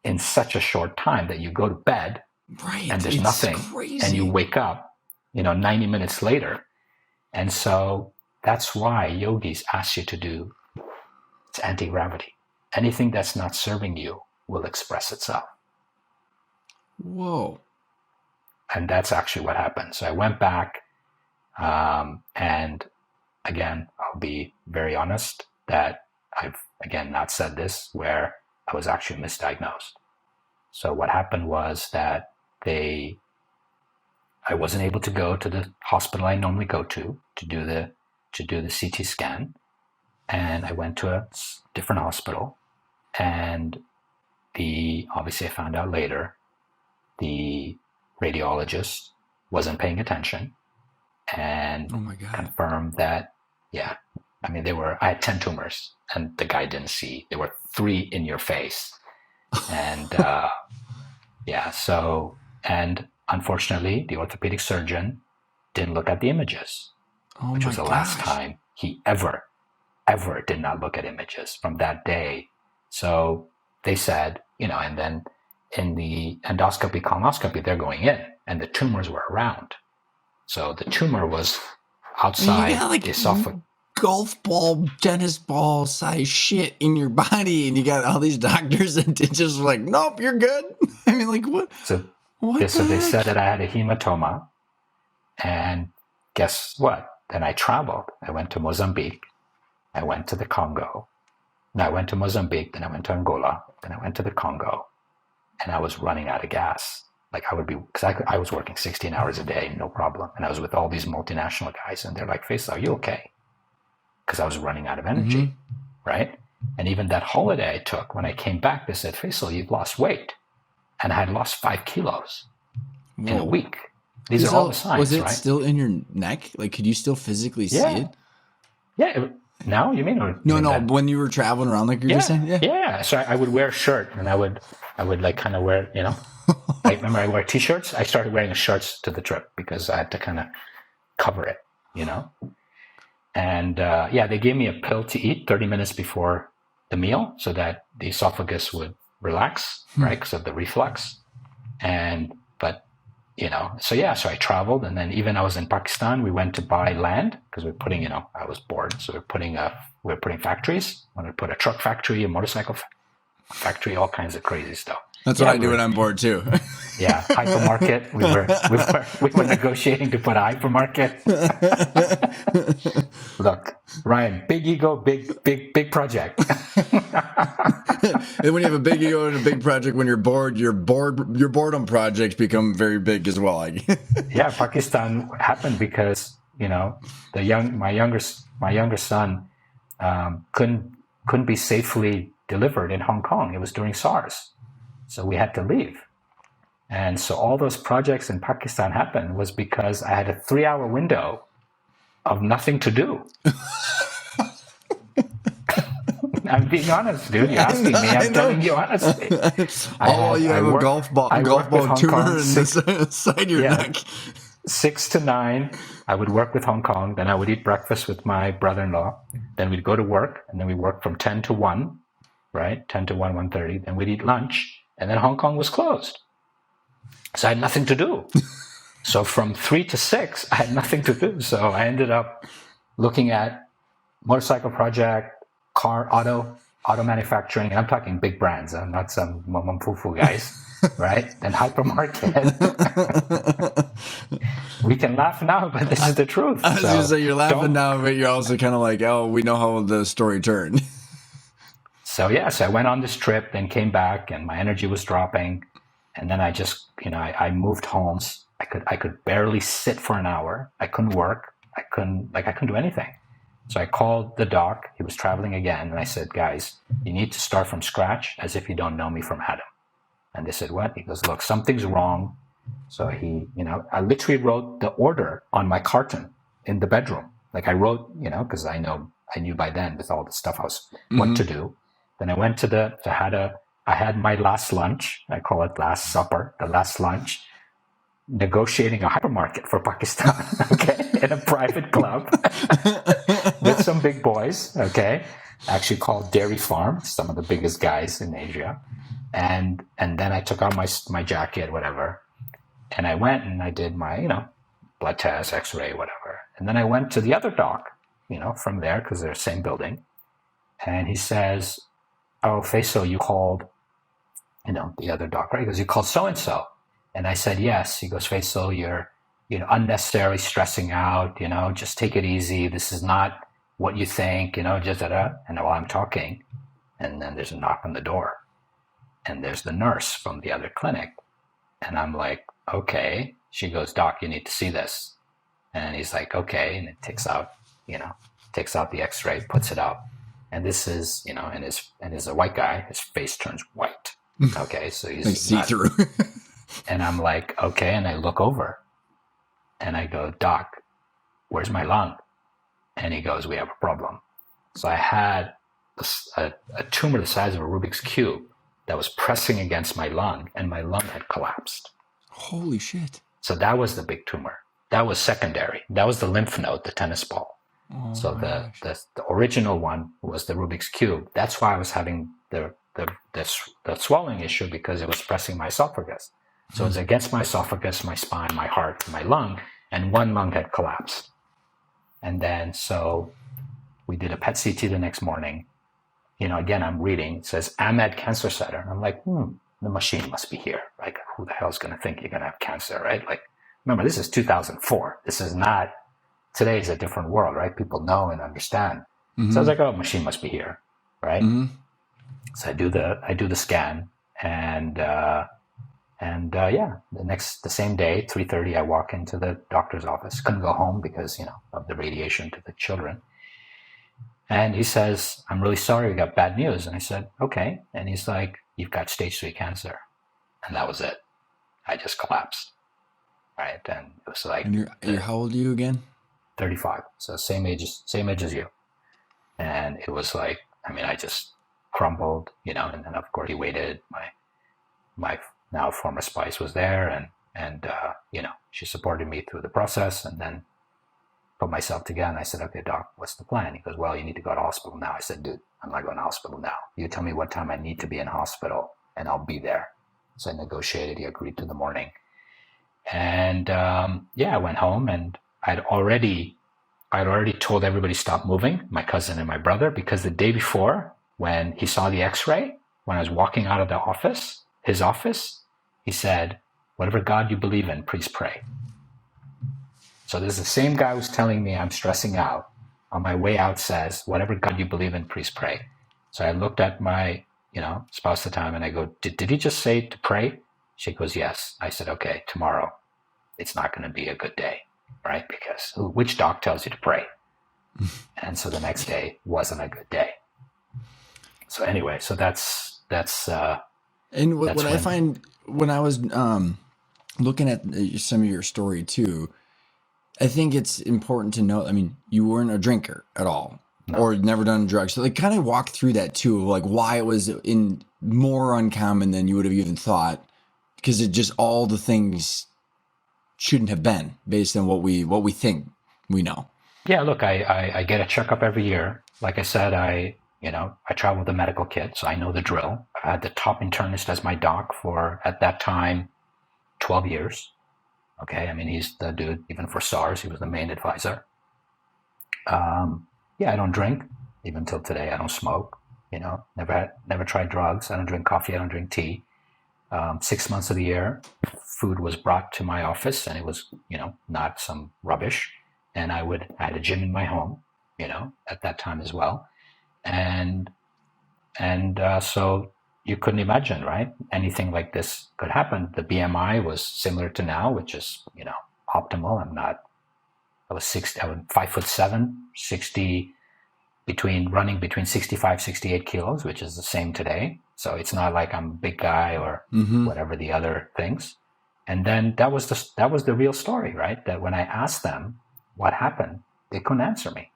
in such a short time that you go to bed and there's nothing, crazy. And you wake up, 90 minutes later. And so that's why yogis ask you to do, it's anti-gravity. Anything that's not serving you will express itself. Whoa. And that's actually what happened. So I went back, and again, I'll be very honest that I've, again, not said this, where I was actually misdiagnosed. So what happened was that I wasn't able to go to the hospital I normally go to do the CT scan. And I went to a different hospital, and obviously I found out later, the radiologist wasn't paying attention and confirmed that, I had 10 tumors, and the guy didn't see. There were 3 in your face. And and unfortunately, the orthopedic surgeon didn't look at the images, which was the last time he ever did not look at images from that day. So they said, and then in the endoscopy, colonoscopy, they're going in, and the tumors were around. So the tumor was outside the esophagus. Golf ball, tennis ball size shit in your body, and you got all these doctors that just like, nope, you're good. I mean, like, what? So they said that I had a hematoma, and guess what? Then I traveled. I went to Mozambique. I went to the Congo. Then I went to Mozambique. Then I went to Angola. Then I went to the Congo, and I was running out of gas. Like because I was working 16 hours a day, no problem. And I was with all these multinational guys, and they're like, Feisal, are you okay? Because I was running out of energy, right? And even that holiday I took, when I came back, they said, Feisal, you've lost weight. And I had lost 5 kilos in a week. These are all the Feisal, was signs, it right? still in your neck? Like, could you still physically see Yeah. it? Yeah. Now you mean, or you No, mean no. then? When you were traveling around, like you're just Yeah. saying, yeah. Yeah. So I would wear a shirt, and I would like kind of wear, I remember I wear t-shirts. I started wearing shirts to the trip because I had to kind of cover it, And they gave me a pill to eat 30 minutes before the meal so that the esophagus would relax, right? Because of the reflux. So I traveled, and then even I was in Pakistan, we went to buy land because we were putting, I was bored. So we were putting factories. I wanted to put a truck factory, a motorcycle factory, all kinds of crazy stuff. That's what I do when I'm bored too. Yeah, hypermarket. We were negotiating to put a hypermarket. Look, Ryan, big ego, big project. And when you have a big ego and a big project, when you're bored, your boredom projects become very big as well. Yeah, Pakistan happened because my younger son couldn't be safely delivered in Hong Kong. It was during SARS, so we had to leave. And so all those projects in Pakistan happened was because I had a 3-hour window of nothing to do. I'm being honest, dude. You're asking me. I'm telling you honestly. You have a golf ball tumor inside your neck. 6 to 9, I would work with Hong Kong. Then I would eat breakfast with my brother-in-law. Then we'd go to work, and then we work from 10 to 1, right? 10 to 1, 1:30. Then we'd eat lunch, and then Hong Kong was closed. So I had nothing to do. So from 3 to 6, I had nothing to do. So I ended up looking at motorcycle project, car, auto manufacturing. And I'm talking big brands. I'm not some mum-foo-foo guys, right? Then hypermarket. We can laugh now, but this is the truth. I was going to say, you're laughing now, but you're also kind of like, oh, we know how the story turned. So I went on this trip, then came back, and my energy was dropping. And then I just, I moved homes. I could barely sit for an hour. I couldn't work. I couldn't do anything. So I called the doc. He was traveling again. And I said, guys, you need to start from scratch as if you don't know me from Adam. And they said, what? He goes, look, something's wrong. So I literally wrote the order on my carton in the bedroom. Like I wrote, because I knew by then with all the stuff I was, what to do. Then I went I had my last lunch. I call it last supper, the last lunch, negotiating a hypermarket for Pakistan, okay, in a private club with some big boys, okay, actually called Dairy Farm, some of the biggest guys in Asia. And then I took out my jacket, whatever, and I went and I did my, blood test, x-ray, whatever. And then I went to the other doc, from there, because they're the same building. And he says, oh, Feisal, you called, the other doc, right? He goes, you called so-and-so. And I said, yes. He goes, Feisal, you're, unnecessarily stressing out, just take it easy. This is not what you think, just da-da. And while I'm talking, and then there's a knock on the door. And there's the nurse from the other clinic. And I'm like, okay. She goes, doc, you need to see this. And he's like, okay. And it takes out the x-ray, puts it up. And this is, and he's a white guy. His face turns white. Okay, so he's like see-through. And I'm like, okay. And I look over and I go, doc, where's my lung? And he goes, we have a problem. So I had a tumor the size of a Rubik's Cube that was pressing against my lung, and my lung had collapsed. Holy shit. So that was the big tumor. That was secondary. That was the lymph node, the tennis ball. Oh, so the original one was the Rubik's Cube. That's why I was having the swelling issue, because it was pressing my esophagus. So it was against my esophagus, my spine, my heart, my lung, and one lung had collapsed. And then so we did a PET CT the next morning. Again, I'm reading. It says Ahmed Cancer Center. And I'm like, the machine must be here. Like, who the hell is going to think you're going to have cancer, right? Like, remember, this is 2004. This is not, today is a different world, right? People know and understand. Mm-hmm. So I was like, oh, machine must be here, right? Mm-hmm. So I do the scan, and the same day, 3:30, I walk into the doctor's office. Couldn't go home because, of the radiation to the children. And he says, I'm really sorry, we got bad news. And I said, okay. And he's like, you've got stage 3 cancer. And that was it. I just collapsed. right? And it was like And you're how old are you again? 35, so same age as you. And it was like, I mean, I just crumbled, and then of course he waited. My now former spouse was there, and she supported me through the process, and then put myself together. And I said, okay, doc, what's the plan? He goes, well, you need to go to hospital now. I said, dude, I'm not going to hospital now. You tell me what time I need to be in hospital and I'll be there. So I negotiated. He agreed to the morning. And I went home, and I'd already told everybody stop moving, my cousin and my brother, because the day before, when he saw the x-ray, when I was walking out of his office, he said, whatever God you believe in, please pray. So this is the same guy who's telling me I'm stressing out. On my way out says, whatever God you believe in, please pray. So I looked at my, spouse at the time, and I go, did he just say to pray? She goes, yes. I said, okay, tomorrow it's not going to be a good day, right? Because which doc tells you to pray? And so the next day wasn't a good day. So anyway, so that's and what I find when I was looking at some of your story too, I think it's important to note, I mean, you weren't a drinker at all. No. Or never done drugs. So kind of walk through that too, like why it was more uncommon than you would have even thought, because it just all the things shouldn't have been based on what we think we know. Yeah, look, I get a checkup every year. Like I said, I travel with a medical kit, so I know the drill. I had the top internist as my doc for, at that time, 12 years. Okay, I mean, he's the dude, even for SARS, he was the main advisor. I don't drink, even till today. I don't smoke, never tried drugs. I don't drink coffee, I don't drink tea. 6 months of the year, food was brought to my office, and it was, not some rubbish. And I had a gym in my home, at that time as well. And so you couldn't imagine, right? Anything like this could happen. The BMI was similar to now, which is, optimal. I was 5'7", 60, running between 65, 68 kilos, which is the same today. So it's not like I'm a big guy or whatever the other things. And then that was the real story, right? That when I asked them what happened, they couldn't answer me.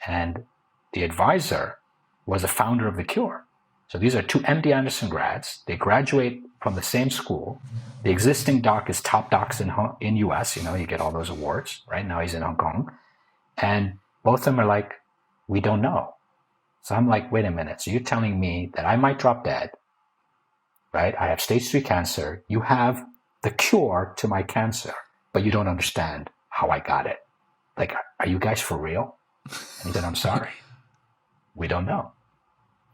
And the advisor was a founder of the cure. So these are two MD Anderson grads. They graduate from the same school. The existing doc is top docs in US. You get all those awards. Right now he's in Hong Kong. And both of them are like, we don't know. So I'm like, wait a minute. So you're telling me that I might drop dead, right? I have stage 3 cancer. You have the cure to my cancer, but you don't understand how I got it. Like, are you guys for real? And he said, I'm sorry. We don't know.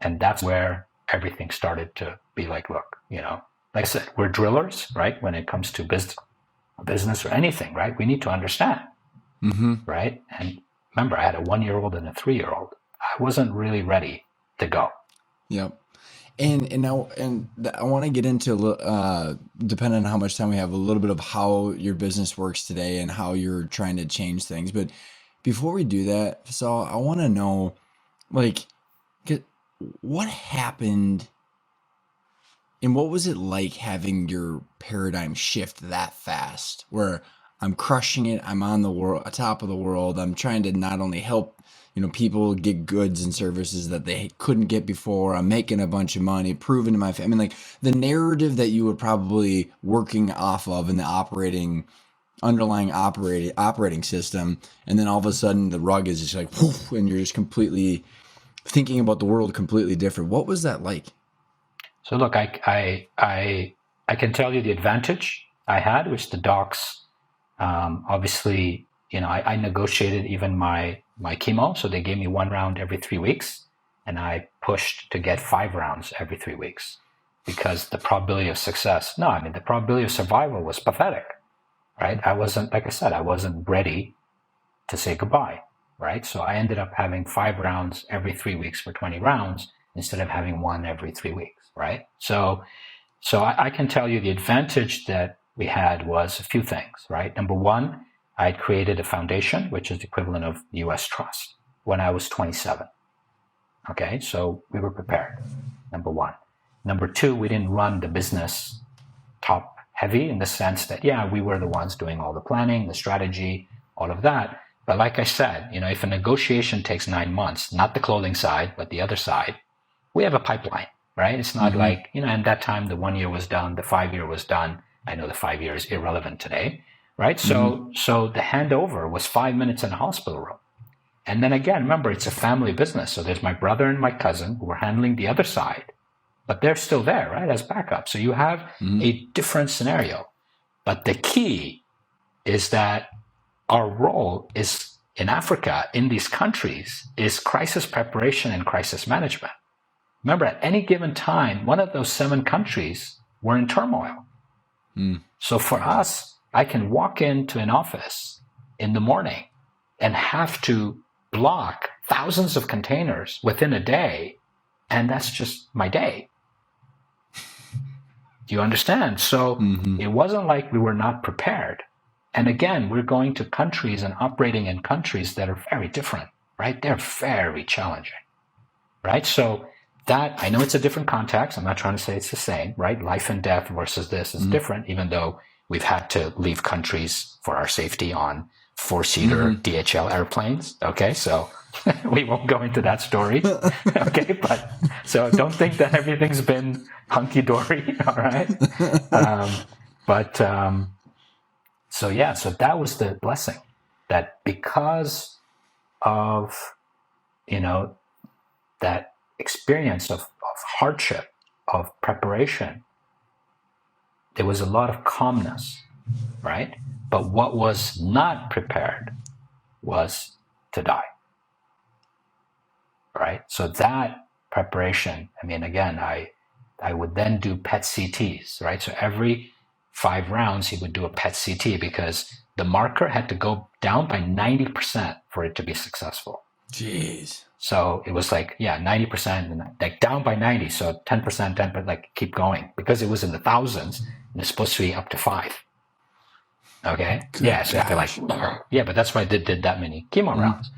And that's where everything started to be like, look, like I said, we're drillers, right? When it comes to business or anything, right? We need to understand, right? And remember, I had a 1-year-old and a 3-year-old. I wasn't really ready to go. Yep. And I want to get into, depending on how much time we have, a little bit of how your business works today and how you're trying to change things. But before we do that, so I want to know, like, what happened and what was it like having your paradigm shift that fast, where I'm crushing it, I'm on the top of the world, I'm trying to not only help people get goods and services that they couldn't get before, I'm making a bunch of money, proving to my family, like the narrative that you were probably working off of in the underlying operating system, and then all of a sudden the rug is just like whoosh, and you're just completely thinking about the world completely different. What was that like? So look, I can tell you the advantage I had, which the docs, obviously, I negotiated even my chemo. So they gave me 1 round every 3 weeks, and I pushed to get 5 rounds every 3 weeks, because the probability of the probability of survival was pathetic, right? I wasn't, like I said, I wasn't ready to say goodbye. Right? So I ended up having 5 rounds every 3 weeks for 20 rounds instead of having 1 every 3 weeks, right? So I can tell you the advantage that we had was a few things, right? Number one, I had created a foundation, which is the equivalent of the US Trust, when I was 27. Okay, so we were prepared, number one. Number two, we didn't run the business top heavy in the sense that, yeah, we were the ones doing all the planning, the strategy, all of that. But like I said, if a negotiation takes 9 months, not the clothing side, but the other side, we have a pipeline, right? It's not like, at that time, the 1 year was done, the 5 year was done. I know the 5 year is irrelevant today, right? So the handover was 5 minutes in a hospital room. And then again, remember, it's a family business. So there's my brother and my cousin who were handling the other side, but they're still there, right, as backup. So you have a different scenario. But the key is that our role is in Africa, in these countries, is crisis preparation and crisis management. Remember, at any given time, one of those 7 countries were in turmoil. So for us, I can walk into an office in the morning and have to block thousands of containers within a day, and that's just my day. Do you understand? So it wasn't like we were not prepared. And again, we're going to countries and operating in countries that are very different, right? They're very challenging, right? So that, I know it's a different context. I'm not trying to say it's the same, right? Life and death versus this is different, even though we've had to leave countries for our safety on 4-seater DHL airplanes. Okay, so we won't go into that story. Okay, but so don't think that everything's been hunky-dory, all right? So that was the blessing, that because of, that experience of hardship, of preparation, there was a lot of calmness, right? But what was not prepared was to die, right? So that preparation, again, I would then do PET CTs, right? So every 5 rounds, he would do a PET CT because the marker had to go down by 90% for it to be successful. Jeez. So it was like, 90%, and like down by 90. So 10%, 10%, like keep going, because it was in the thousands and it's supposed to be up to 5. Okay. Good yeah. So after but that's why I did that many chemo rounds.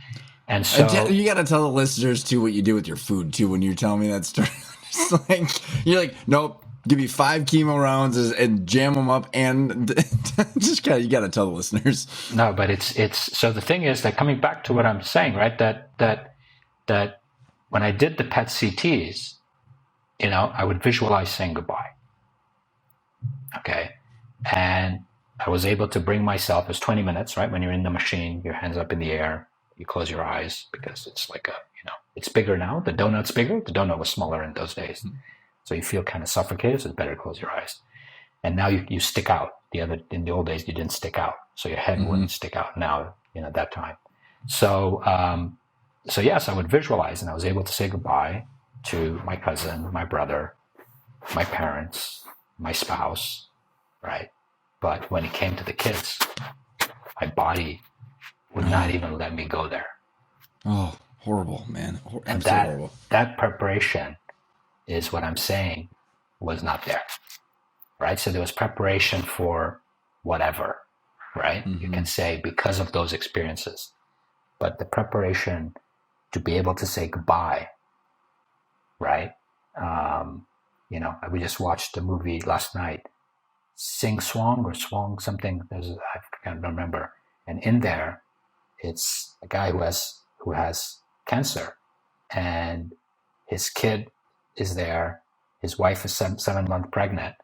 And so you got to tell the listeners too what you do with your food too when you're telling me that story. It's like you're like, nope, give me 5 chemo rounds and jam them up, and you got to tell the listeners. No, but it's so the thing is that, coming back to what I'm saying, right? That when I did the PET CTs, I would visualize saying goodbye. Okay, and I was able to bring myself. It's 20 minutes, right? When you're in the machine, your hands up in the air, you close your eyes, because it's like it's bigger now. The donut's bigger. The donut was smaller in those days. So you feel kind of suffocated, so it's better to close your eyes. And now you stick out. In the old days, you didn't stick out. So your head wouldn't stick out now, at that time. So, yes, I would visualize, and I was able to say goodbye to my cousin, my brother, my parents, my spouse, right? But when it came to the kids, my body would not even let me go there. Oh, horrible, man. And horrible. That preparation is what I'm saying was not there, right? So there was preparation for whatever, right? You can say because of those experiences, but the preparation to be able to say goodbye, right? We just watched a movie last night, Sing Swong or Swong something. I can't remember. And in there, it's a guy who has cancer, and his kid is there. His wife is 7 months pregnant,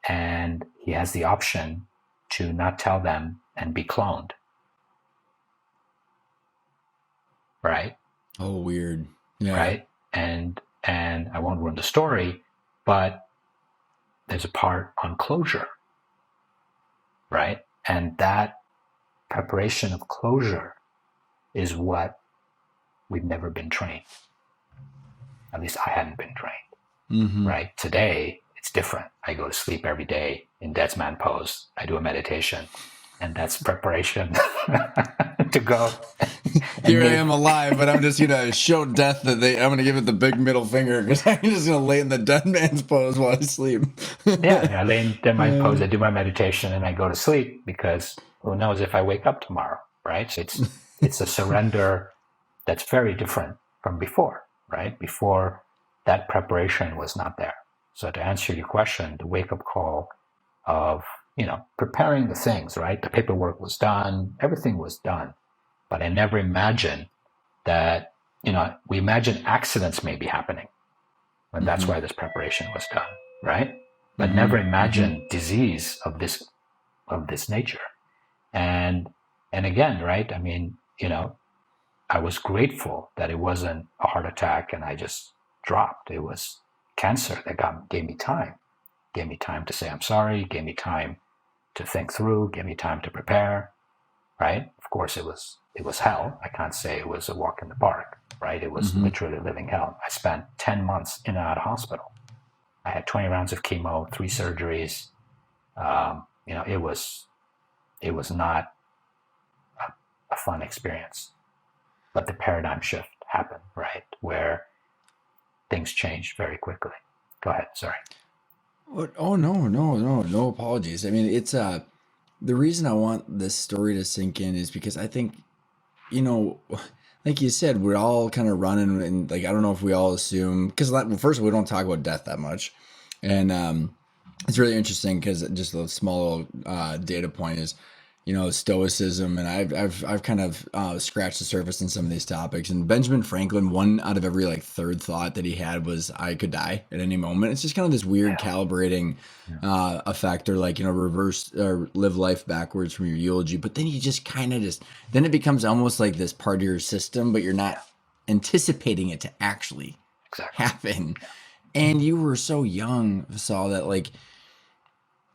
and he has the option to not tell them and be cloned. Right? Oh, weird. Yeah. Right? And I won't ruin the story, but there's a part on closure. Right? And that preparation of closure is what we've never been trained. At least I hadn't been trained. Right? Today, it's different. I go to sleep every day in Dead Man pose. I do a meditation, and that's preparation to go. Here I am alive, but I'm just gonna show death that I'm gonna give it the big middle finger, because I'm just gonna lay in the dead man's pose while I sleep. I lay in dead man pose. I do my meditation, and I go to sleep, because who knows if I wake up tomorrow, right? So it's a surrender that's very different from before, right? Before, that preparation was not there. So to answer your question, the wake-up call of preparing the things, right? The paperwork was done, everything was done. But I never imagined that, we imagine accidents may be happening. And that's why this preparation was done, right? But never imagine disease of this nature. And again, right? I mean, I was grateful that it wasn't a heart attack and I just dropped. It was cancer that gave me time. Gave me time to say I'm sorry, gave me time to think through, gave me time to prepare, right? Of course, it was hell. I can't say it was a walk in the park, right? It was literally living hell. I spent 10 months in and out of hospital. I had 20 rounds of chemo, 3 surgeries. It was not a fun experience. But the paradigm shift happened, right? Where things changed very quickly. Go ahead, sorry. Oh, no apologies. I mean, it's the reason I want this story to sink in is because I think, like you said, we're all kind of running, and like I don't know if we all assume, because first of all, we don't talk about death that much, and it's really interesting because just a small data point is, stoicism, and I've kind of scratched the surface in some of these topics. And Benjamin Franklin, one out of every third thought that he had was, I could die at any moment. It's just kind of this weird calibrating effect, or reverse or live life backwards from your eulogy. But then you just kind of then it becomes almost like this part of your system, but you're not anticipating it to actually happen. And you were so young, Feisal, that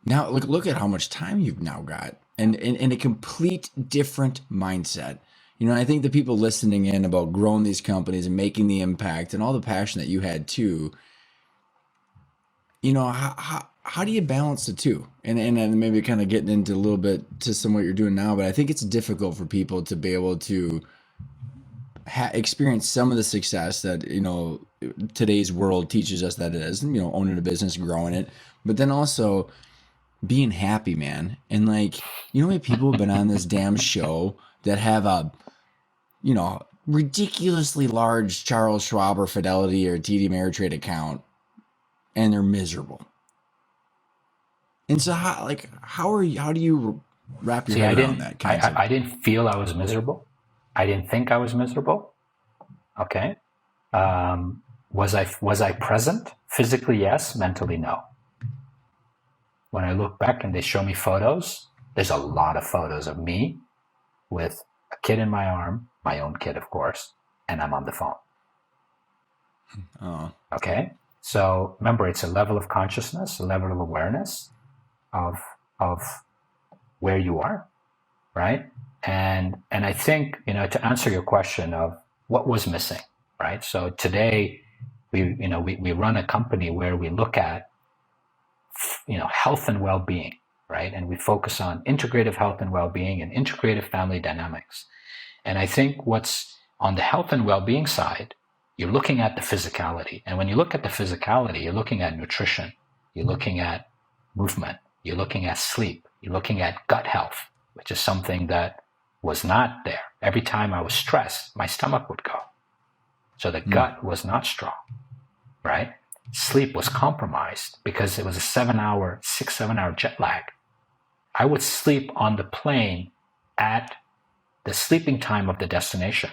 now look at how much time you've now got. And a complete different mindset. I think the people listening in about growing these companies and making the impact and all the passion that you had too, how do you balance the two? And maybe kind of getting into a little bit to some what you're doing now, but I think it's difficult for people to be able to experience some of the success that, today's world teaches us that it is, owning a business, growing it, but then also being happy, man. And how many people have been on this damn show that have a, ridiculously large Charles Schwab or Fidelity or TD Ameritrade account, and they're miserable. And so how do you wrap your head around that concept? I didn't feel I was miserable. I didn't think I was miserable. Okay. Was I present? Physically, yes. Mentally, no. When I look back and they show me photos, there's a lot of photos of me with a kid in my arm, my own kid, of course, and I'm on the phone. Oh. Okay. So remember, it's a level of consciousness, a level of awareness of where you are, right? And I think, to answer your question of what was missing, right? So today we run a company where we look at health and well-being, right? And we focus on integrative health and well-being and integrative family dynamics. And I think what's on the health and well-being side, you're looking at the physicality. And when you look at the physicality, you're looking at nutrition, you're looking at movement, you're looking at sleep, you're looking at gut health, which is something that was not there. Every time I was stressed, my stomach would go. So the gut was not strong, right? Sleep was compromised because it was a 6-7 hour jet lag. I would sleep on the plane at the sleeping time of the destination.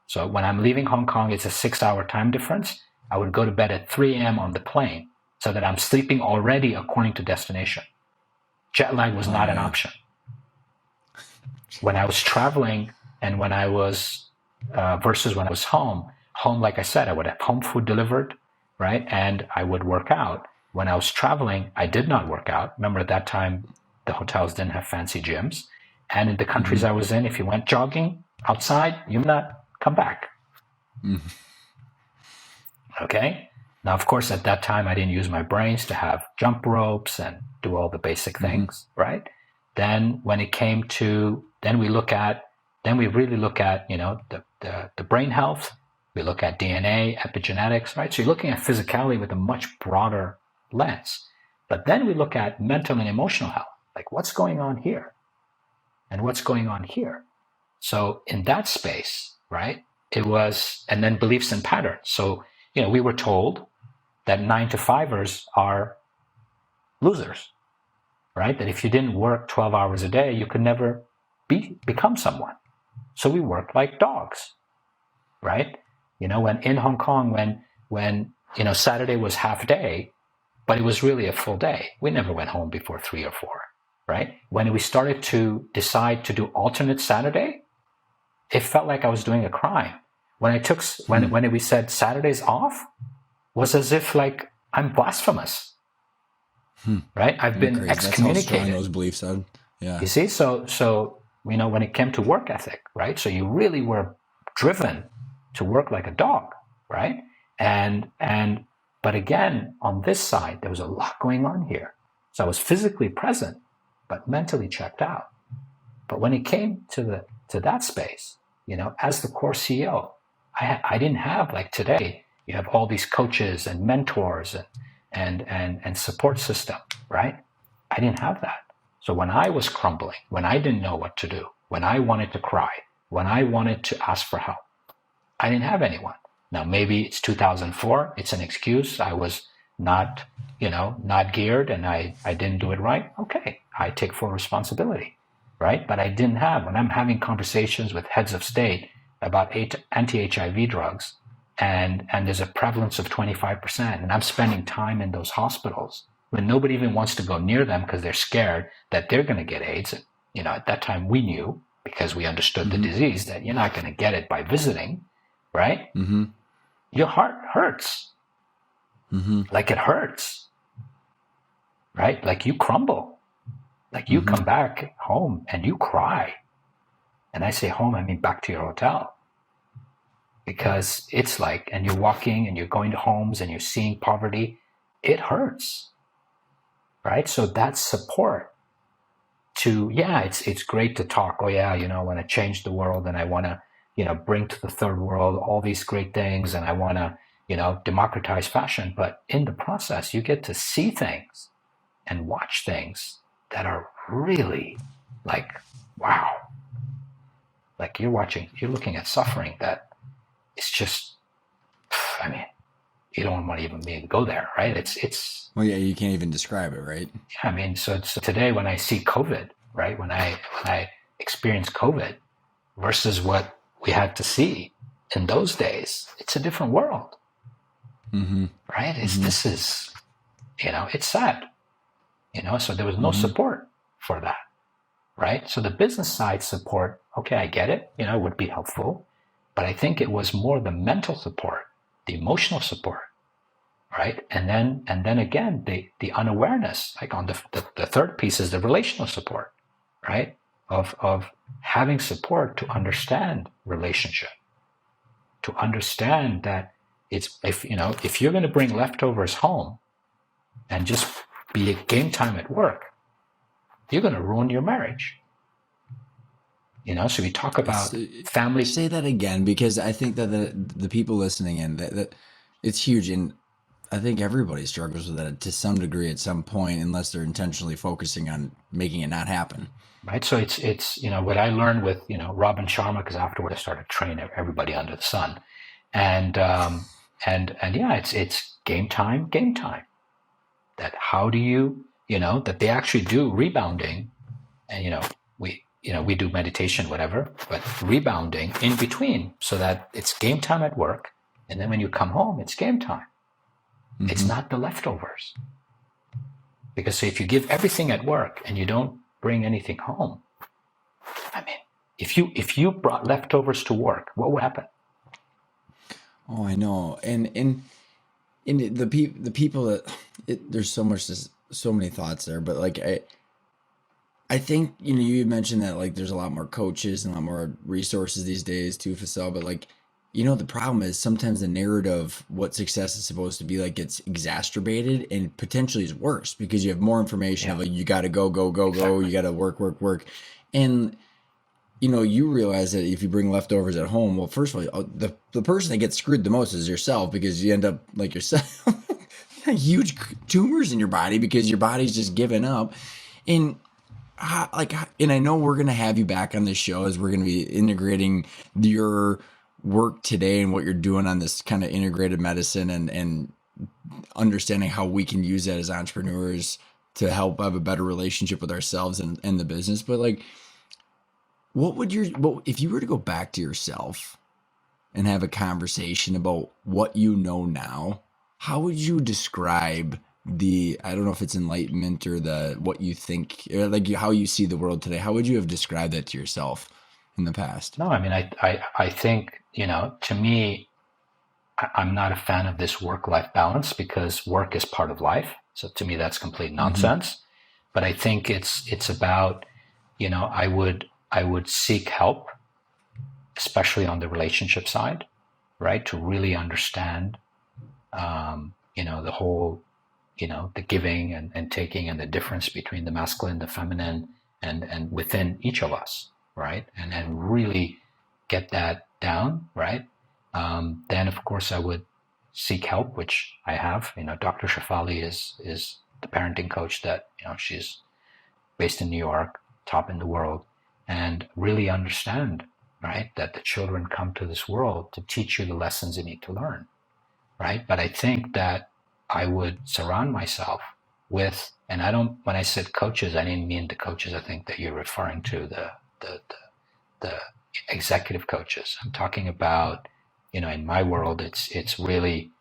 So when I'm leaving Hong Kong, it's a 6-hour time difference. I would go to bed at 3 a.m. on the plane so that I'm sleeping already according to destination. Jet lag was not an option. When I was traveling and when I was, versus when I was home, like I said, I would have home food delivered, right? And I would work out. When I was traveling, I did not work out. Remember, at that time, the hotels didn't have fancy gyms. And in the countries I was in, if you went jogging outside, you would not come back. Okay? Now, of course, at that time, I didn't use my brains to have jump ropes and do all the basic things, right? Then when it came to, then we really look at, the brain health. We look at DNA, epigenetics, right? So you're looking at physicality with a much broader lens. But then we look at mental and emotional health, like what's going on here and what's going on here. So in that space, right, it was, and then beliefs and patterns. So, we were told that 9-to-5ers are losers. right? That if you didn't work 12 hours a day, you could never become someone. So we worked like dogs, right? When in Hong Kong, when Saturday was half day, but it was really a full day. We never went home before 3 or 4, right? When we started to decide to do alternate Saturday, it felt like I was doing a crime. When we said Saturdays off, was as if like I'm blasphemous, right? I've been Crazy. excommunicated. That's how strong those beliefs are. Yeah. You see, so when it came to work ethic, right? So you really were driven to work like a dog, right? But again, on this side, there was a lot going on here. So I was physically present, but mentally checked out. But when it came to that space, as the core CEO, I didn't have like today. You have all these coaches and mentors and support system, right? I didn't have that. So when I was crumbling, when I didn't know what to do, when I wanted to cry, when I wanted to ask for help, I didn't have anyone. Now, maybe it's 2004. It's an excuse. I was not geared and I didn't do it right. Okay. I take full responsibility, right? But I didn't have, when I'm having conversations with heads of state about anti-HIV drugs and there's a prevalence of 25% and I'm spending time in those hospitals when nobody even wants to go near them because they're scared that they're going to get AIDS. At that time we knew, because we understood the disease, that you're not going to get it by visiting, right? Your heart hurts. Like it hurts, right? Like you crumble. Like you come back home and you cry. And I say home, I mean back to your hotel. Because it's like, and you're walking and you're going to homes and you're seeing poverty. It hurts, right? So that's support to, it's great to talk. Oh yeah, I want to change the world and I want to, bring to the third world all these great things and I want to, democratize fashion. But in the process, you get to see things and watch things that are really like, wow. Like you're looking at suffering that it's just, you don't want to even go there, right? It's. Well, yeah, you can't even describe it, right? Yeah, so today when I see COVID, right? When I experience COVID versus what we had to see in those days, it's a different world, right? This is, it's sad, so there was no support for that, right? So the business side support, okay, I get it, would be helpful, but I think it was more the mental support, the emotional support, right? And then again, the unawareness, like on the third piece is the relational support, right? Of having support to understand relationship, to understand that it's, if you're going to bring leftovers home and just be a game time at work, you're going to ruin your marriage. So we talk about family. Say that again, because I think that the people listening in, that it's huge. And I think everybody struggles with that to some degree at some point, unless they're intentionally focusing on making it not happen. Right. So it's what I learned with, Robin Sharma, because afterward I started training everybody under the sun. And yeah, it's game time. That how do you, that they actually do rebounding, and we do meditation, whatever, but rebounding in between so that it's game time at work. And then when you come home, it's game time. It's not the leftovers. Because if you give everything at work and you don't bring anything home, if you brought leftovers to work, what would happen? Oh, I know. And the people that there's so many thoughts there, but like I think you mentioned that like there's a lot more coaches and a lot more resources these days too, Feisal, but like the problem is sometimes the narrative, what success is supposed to be like, gets exacerbated and potentially is worse because you have more information of like, you got to go, exactly. You got to work. And, you realize that if you bring leftovers at home, well, first of all, the person that gets screwed the most is yourself, because you end up like yourself, huge tumors in your body because your body's just given up. And I know we're going to have you back on this show as we're going to be integrating your work today and what you're doing on this kind of integrated medicine and understanding how we can use that as entrepreneurs to help have a better relationship with ourselves and the business. But like, what if you were to go back to yourself and have a conversation about what you know now, how would you describe I don't know if it's enlightenment or what you think, or like how you see the world today? How would you have described that to yourself in the past? No, I mean, I think, to me, I'm not a fan of this work-life balance because work is part of life. So to me, that's complete nonsense. But I think it's about, I would seek help, especially on the relationship side, right? To really understand, the whole, the giving and taking and the difference between the masculine, the feminine, and within each of us, right? And really get that down, right? Then of course I would seek help, which I have. Dr. Shafali is the parenting coach that, she's based in New York, top in the world, and really understand, right, that the children come to this world to teach you the lessons you need to learn, right? But I think that I would surround myself with, and when I said coaches, I didn't mean the coaches I think that you're referring to, the executive coaches. I'm talking about, in my world, it's really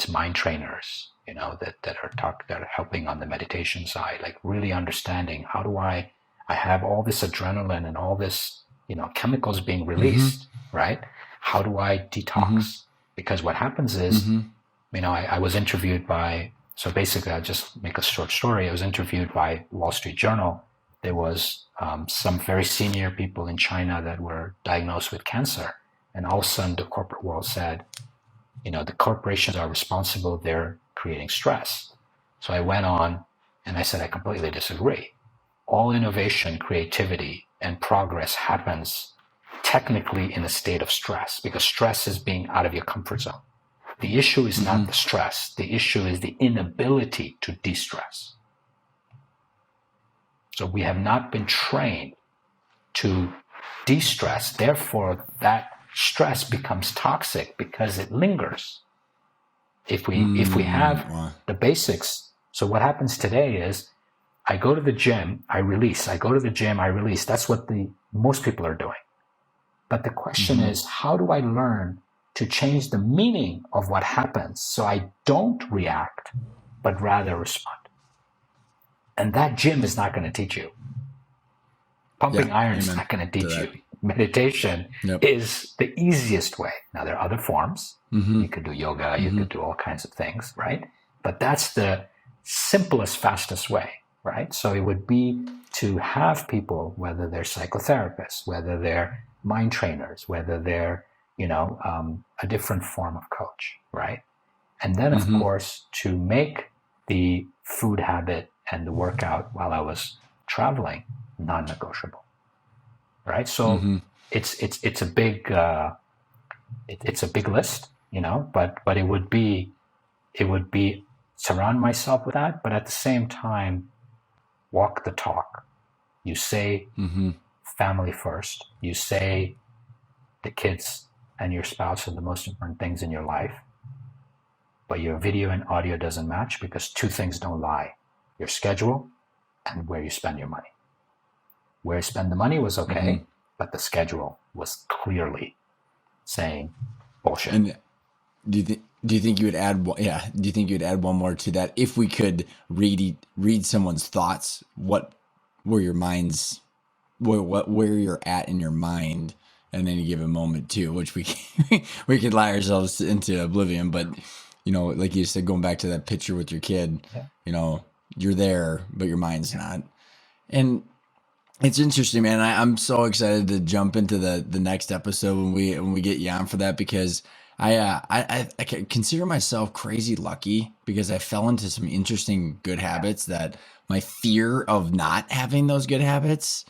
mind trainers, that are helping on the meditation side, like really understanding how do I have all this adrenaline and all this, chemicals being released, right? How do I detox? Because what happens is, I was interviewed so basically I'll just make a short story. I was interviewed by Wall Street Journal. There was some very senior people in China that were diagnosed with cancer. And all of a sudden the corporate world said, the corporations are responsible, they're creating stress. So I went on and I said, I completely disagree. All innovation, creativity, and progress happens technically in a state of stress, because stress is being out of your comfort zone. The issue is not the stress. The issue is the inability to de-stress. So we have not been trained to de-stress. Therefore, that stress becomes toxic because it lingers. If we have the basics. So what happens today is I go to the gym, I release. I go to the gym, I release. That's what most people are doing. But the question is, how do I learn to change the meaning of what happens so I don't react, but rather respond? And that gym is not going to teach you. Pumping iron is not going to teach you. Meditation is the easiest way. Now, there are other forms. You could do yoga, you could do all kinds of things, right? But that's the simplest, fastest way, right? So it would be to have people, whether they're psychotherapists, whether they're mind trainers, whether they're, a different form of coach, right? And then, of course, to make the food habit and the workout while I was traveling non-negotiable, right? So it's a big it's a big list, but it would be surround myself with that, but at the same time walk the talk. You say family first. You say the kids and your spouse are the most important things in your life, but your video and audio doesn't match because two things don't lie: your schedule and where you spend your money. Where you spend the money was okay, but the schedule was clearly saying bullshit. And do you think you would add? Yeah. Do you think you would add one more to that? If we could read someone's thoughts, where you're at in your mind at any given moment too, which we could lie ourselves into oblivion. But like you said, going back to that picture with your kid, you're there, but your mind's not. And it's interesting, man. I'm so excited to jump into the next episode when we get you on for that, because I consider myself crazy lucky because I fell into some interesting good habits that my fear of not having those good habits,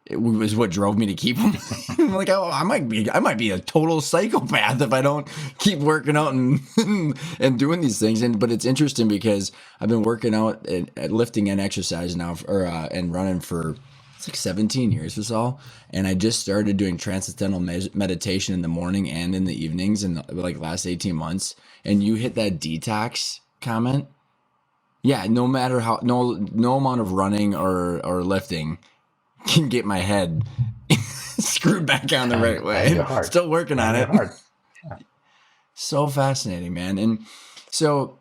it was what drove me to keep them. I'm like, oh, I might be a total psychopath if I don't keep working out and doing these things. But it's interesting because I've been working out at lifting and exercise now, and running for, it's like 17 years, Feisal. And I just started doing transcendental meditation in the morning and in the evenings in the last 18 months. And you hit that detox comment. yeah, no matter how, no amount of running or lifting can get my head screwed back on the right way. And your heart. Still working on your it. heart. So fascinating, man. And so,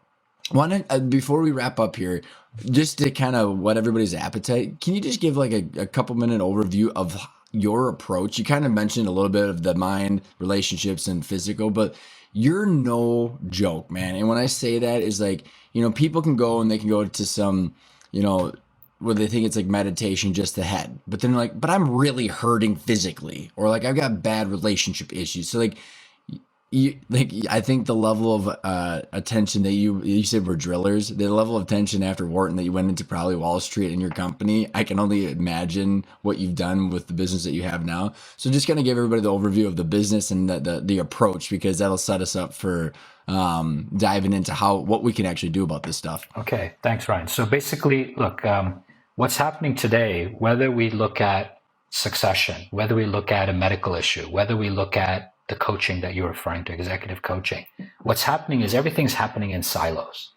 before we wrap up here, just to kind of whet everybody's appetite, can you just give like a couple minute overview of your approach? You kind of mentioned a little bit of the mind, relationships, and physical, but you're no joke, man. And when I say that, is like, people can go and they can go to some, where they think it's like meditation, just the head, but then like, but I'm really hurting physically, or like I've got bad relationship issues. So like, I think the level of attention that you said were drillers, the level of attention after Wharton that you went into probably Wall Street in your company, I can only imagine what you've done with the business that you have now. So just kind of give everybody the overview of the business and the approach, because that'll set us up for diving into what we can actually do about this stuff. Okay, thanks, Ryan. So basically, look, what's happening today, whether we look at succession, whether we look at a medical issue, whether we look at the coaching that you're referring to, executive coaching, what's happening is everything's happening in silos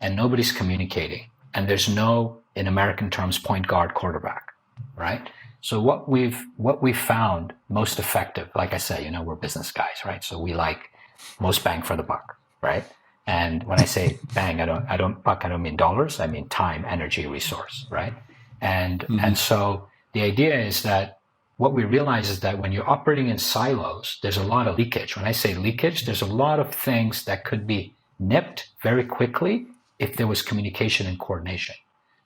and nobody's communicating. And there's no, in American terms, point guard quarterback, right? So what we've found most effective, like I say, we're business guys, right? So we like most bang for the buck, right? And when I say bang, I don't mean dollars. I mean time, energy, resource, right? And so the idea is that what we realize is that when you're operating in silos, there's a lot of leakage. When I say leakage, there's a lot of things that could be nipped very quickly if there was communication and coordination.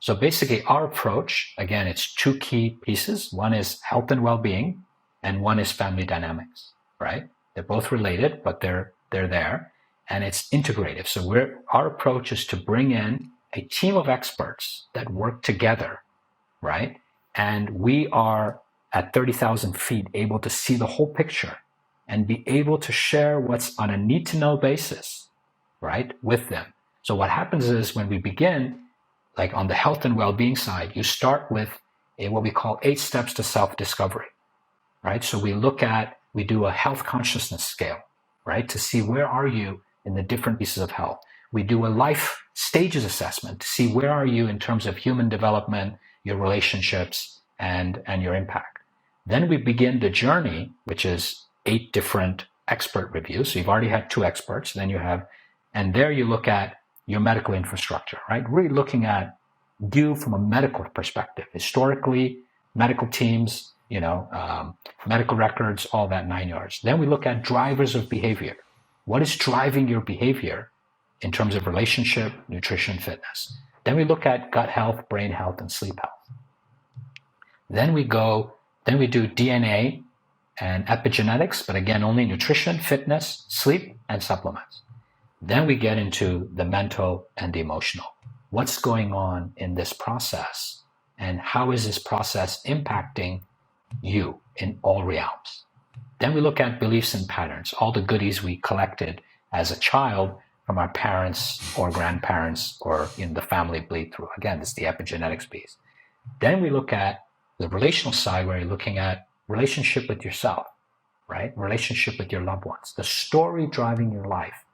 So basically our approach, again, it's two key pieces. One is health and well-being, and one is family dynamics, right? They're both related, but they're there, and it's integrative. So our approach is to bring in a team of experts that work together, right? And we are at 30,000 feet able to see the whole picture and be able to share what's on a need to know basis, right, with them. So what happens is when we begin, like on the health and well-being side, you start with what we call 8 steps to self-discovery, right? So we do a health consciousness scale, right, to see where are you in the different pieces of health. We do a life stages assessment to see where are you in terms of human development, your relationships, and your impact. Then we begin the journey, which is 8 different expert reviews. So you've already had 2 experts. Then and there you look at your medical infrastructure, right? Really looking at you from a medical perspective. Historically, medical teams, medical records, all that 9 yards. Then we look at drivers of behavior. What is driving your behavior in terms of relationship, nutrition, fitness? Then we look at gut health, brain health, and sleep health. Then we do DNA and epigenetics, but again, only nutrition, fitness, sleep, and supplements. Then we get into the mental and the emotional. What's going on in this process, and how is this process impacting you in all realms? Then we look at beliefs and patterns, all the goodies we collected as a child from our parents or grandparents or in the family bleed through. Again, this is the epigenetics piece. Then we look at the relational side, where you're looking at relationship with yourself, right? Relationship with your loved ones, the story driving your life.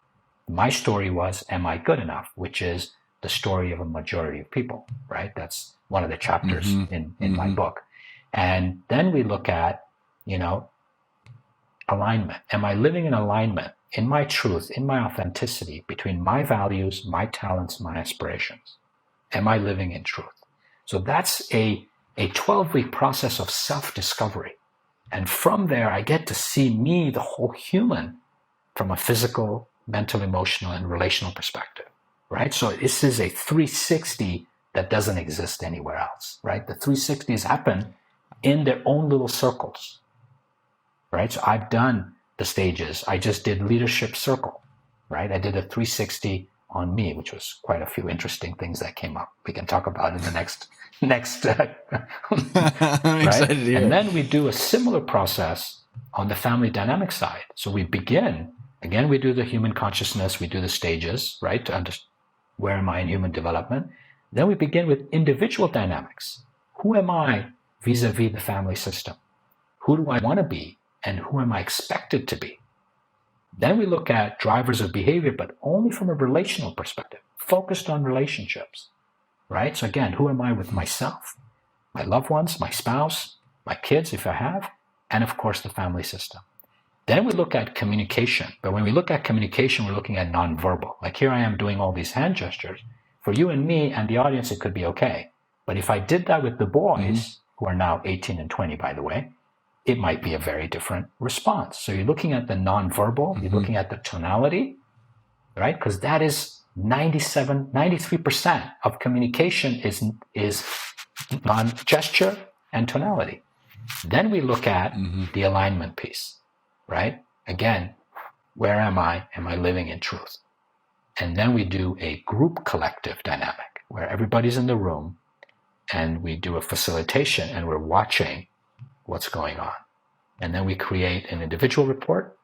My story was, am I good enough? Which is the story of a majority of people, right? That's one of the chapters in my book. And then we look at, alignment. Am I living in alignment, in my truth, in my authenticity, between my values, my talents, my aspirations? Am I living in truth? So that's a 12-week process of self-discovery. And from there, I get to see me, the whole human, from a physical, mental, emotional, and relational perspective, right? So this is a 360 that doesn't exist anywhere else, right? The 360s happen in their own little circles, right? So I've done the stages. I just did leadership circle, right? I did a 360 on me, which was quite a few interesting things that came up. We can talk about in the next I'm excited to hear. And then we do a similar process on the family dynamic side. So we begin, again, we do the human consciousness, we do the stages, right? To understand where am I in human development. Then we begin with individual dynamics. Who am I vis-a-vis the family system? Who do I want to be? And who am I expected to be? Then we look at drivers of behavior, but only from a relational perspective, focused on relationships, right? So again, who am I with myself, my loved ones, my spouse, my kids, if I have, and of course the family system. Then we look at communication. But when we look at communication, we're looking at nonverbal. Like here I am doing all these hand gestures. For you and me and the audience, it could be okay. But if I did that with the boys, who are now 18 and 20, by the way, it might be a very different response. So you're looking at the nonverbal, you're looking at the tonality, right? Because that is 93% of communication is non-gesture and tonality. Then we look at the alignment piece, right? Again, where am I? Am I living in truth? And then we do a group collective dynamic where everybody's in the room and we do a facilitation and we're watching what's going on. And then we create an individual report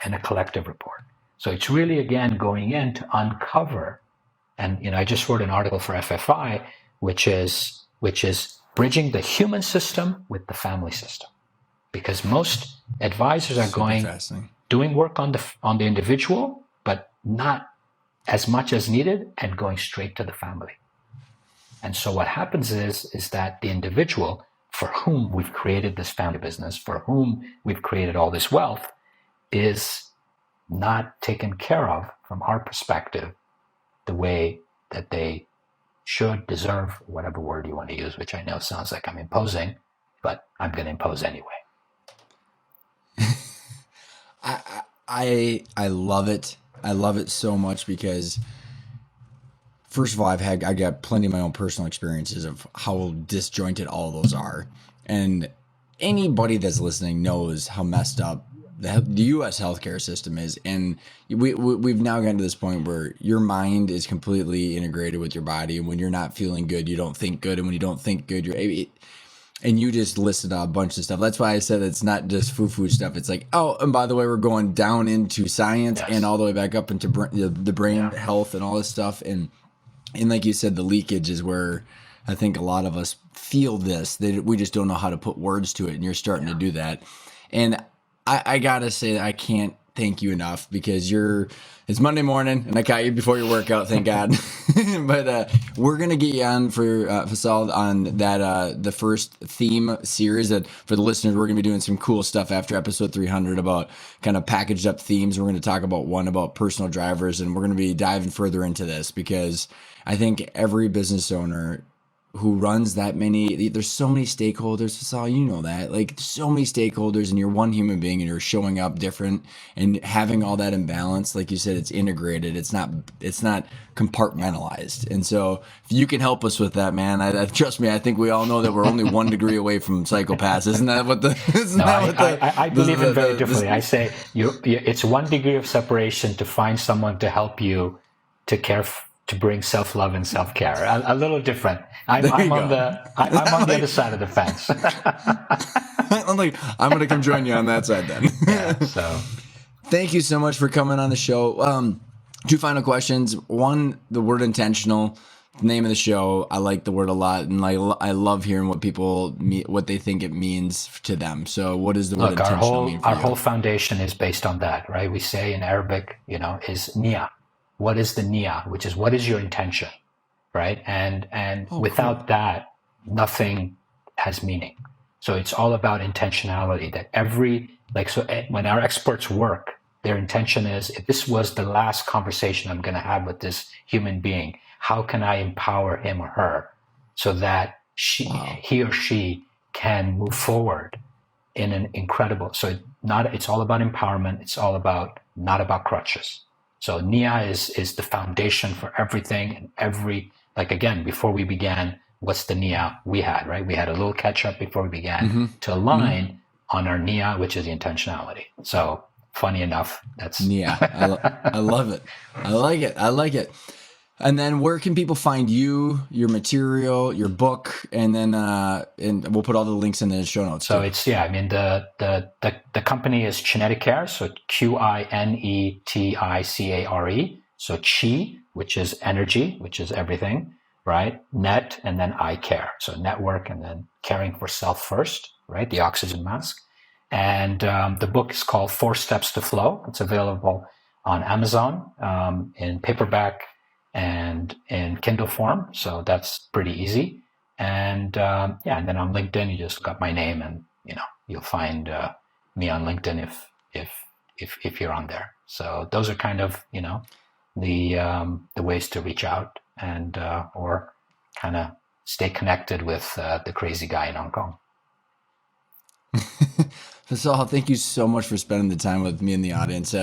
and a collective report. So it's really, again, going in to uncover. And I just wrote an article for FFI, which is bridging the human system with the family system. Because most advisors are doing work on the individual, but not as much as needed, and going straight to the family. And so what happens is that the individual for whom we've created this family business, for whom we've created all this wealth, is not taken care of from our perspective the way that they should, deserve, whatever word you want to use, which I know sounds like I'm imposing, but I'm going to impose anyway. I love it. I love it so much because, first of all, I got plenty of my own personal experiences of how disjointed all those are, and anybody that's listening knows how messed up the U.S. healthcare system is. And we've now gotten to this point where your mind is completely integrated with your body, and when you're not feeling good, you don't think good, and when you don't think good, and you just listed a bunch of stuff. That's why I said it's not just foo-foo stuff. It's like, oh, and by the way, we're going down into science and all the way back up into the brain health and all this stuff. And like you said, the leakage is where I think a lot of us feel this. We just don't know how to put words to it, and you're starting to do that. And I got to say that I can't thank you enough, because it's Monday morning, and I caught you before your workout, thank God. But we're going to get you on for Feisal on that the first theme series. That for the listeners, we're going to be doing some cool stuff after episode 300 about kind of packaged up themes. We're going to talk about one about personal drivers, and we're going to be diving further into this, because I think every business owner who runs that many, there's so many stakeholders. Feisal, you know that, like, so many stakeholders, and you're one human being, and you're showing up different, and having all that imbalance, like you said, it's integrated. It's not compartmentalized. And so if you can help us with that, man, I trust me, I think we all know that we're only 1 degree away from psychopaths. Isn't that what I believe it very differently. I say it's 1 degree of separation to find someone to help you to bring self-love and self-care. A little different. I'm on the other side of the fence. I'm going to come join you on that side then. So thank you so much for coming on the show. 2 final questions. One, the word intentional, the name of the show. I like the word a lot, and I love hearing what they think it means to them. So what does the word intentional mean for you? Our whole foundation is based on that, right? We say in Arabic, is niyyah. What is the niyyah, which is what is your intention, right? And without that, nothing has meaning. So it's all about intentionality. That when our experts work, their intention is, if this was the last conversation I'm going to have with this human being, how can I empower him or her so that he or she can move forward in an incredible. So it's all about empowerment. It's all about not about crutches. So niyyah is the foundation for everything, and again, before we began, what's the niyyah we had, right? We had a little catch up before we began to align on our niyyah, which is the intentionality. So funny enough, that's niyyah. I love it. I like it. And then where can people find you, your material, your book, and then and we'll put all the links in the show notes. So it's the company is Kinetic Care, so QINETICARE. So Chi, which is energy, which is everything, right? Net, and then I care. So network, and then caring for self first, right? The oxygen mask. And the book is called 4 Steps to Flow. It's available on Amazon in paperback and in Kindle form. So that's pretty easy. And and then on LinkedIn, you just got my name, and you'll find me on LinkedIn if you're on there. So those are kind of the ways to reach out and or kind of stay connected with the crazy guy in Hong Kong. Feisal, thank you so much for spending the time with me and the audience.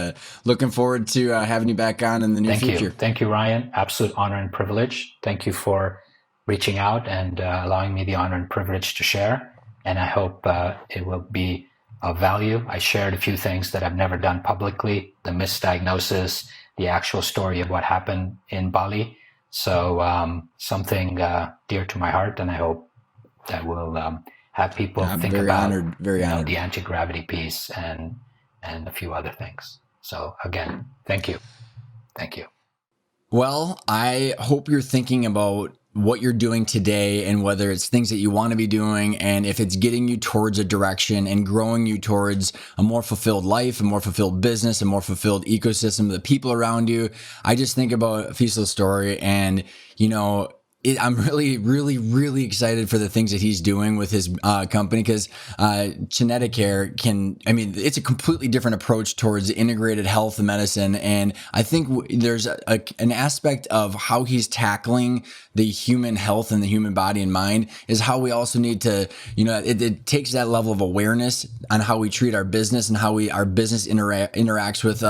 Looking forward to having you back on in the near future. Thank you, Ryan. Absolute honor and privilege. Thank you for reaching out and allowing me the honor and privilege to share. And I hope it will be of value. I shared a few things that I've never done publicly, the misdiagnosis, the actual story of what happened in Bali. So something dear to my heart, and I hope that will have people think about the anti-gravity piece and a few other things. So again, thank you. Well, I hope you're thinking about what you're doing today and whether it's things that you want to be doing, and if it's getting you towards a direction and growing you towards a more fulfilled life, a more fulfilled business, a more fulfilled ecosystem of the people around you. I just think about Feisal's story, and I'm really, really, really excited for the things that he's doing with his company, because Kinetic it's a completely different approach towards integrated health and medicine. And I think there's an aspect of how he's tackling the human health and the human body and mind is how we also need to, it takes that level of awareness on how we treat our business and how our business interacts with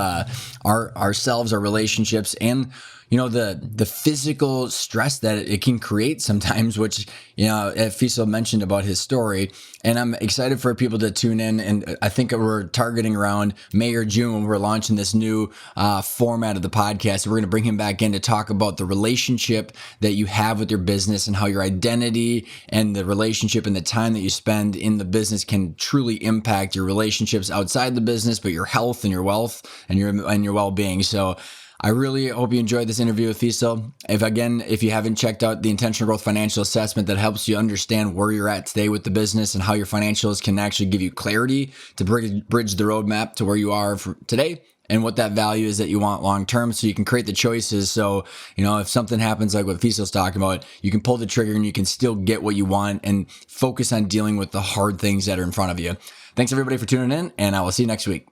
ourselves, our relationships, and the physical stress that it can create sometimes, which, Feisal mentioned about his story. And I'm excited for people to tune in. And I think we're targeting around May or June when we're launching this new format of the podcast. We're going to bring him back in to talk about the relationship that you have with your business and how your identity and the relationship and the time that you spend in the business can truly impact your relationships outside the business, but your health and your wealth and your well-being. So I really hope you enjoyed this interview with Feisal. If you haven't checked out the Intentional Growth Financial Assessment that helps you understand where you're at today with the business and how your financials can actually give you clarity to bridge the roadmap to where you are for today and what that value is that you want long term, so you can create the choices. So, if something happens like what Feisal's talking about, you can pull the trigger and you can still get what you want and focus on dealing with the hard things that are in front of you. Thanks everybody for tuning in, and I will see you next week.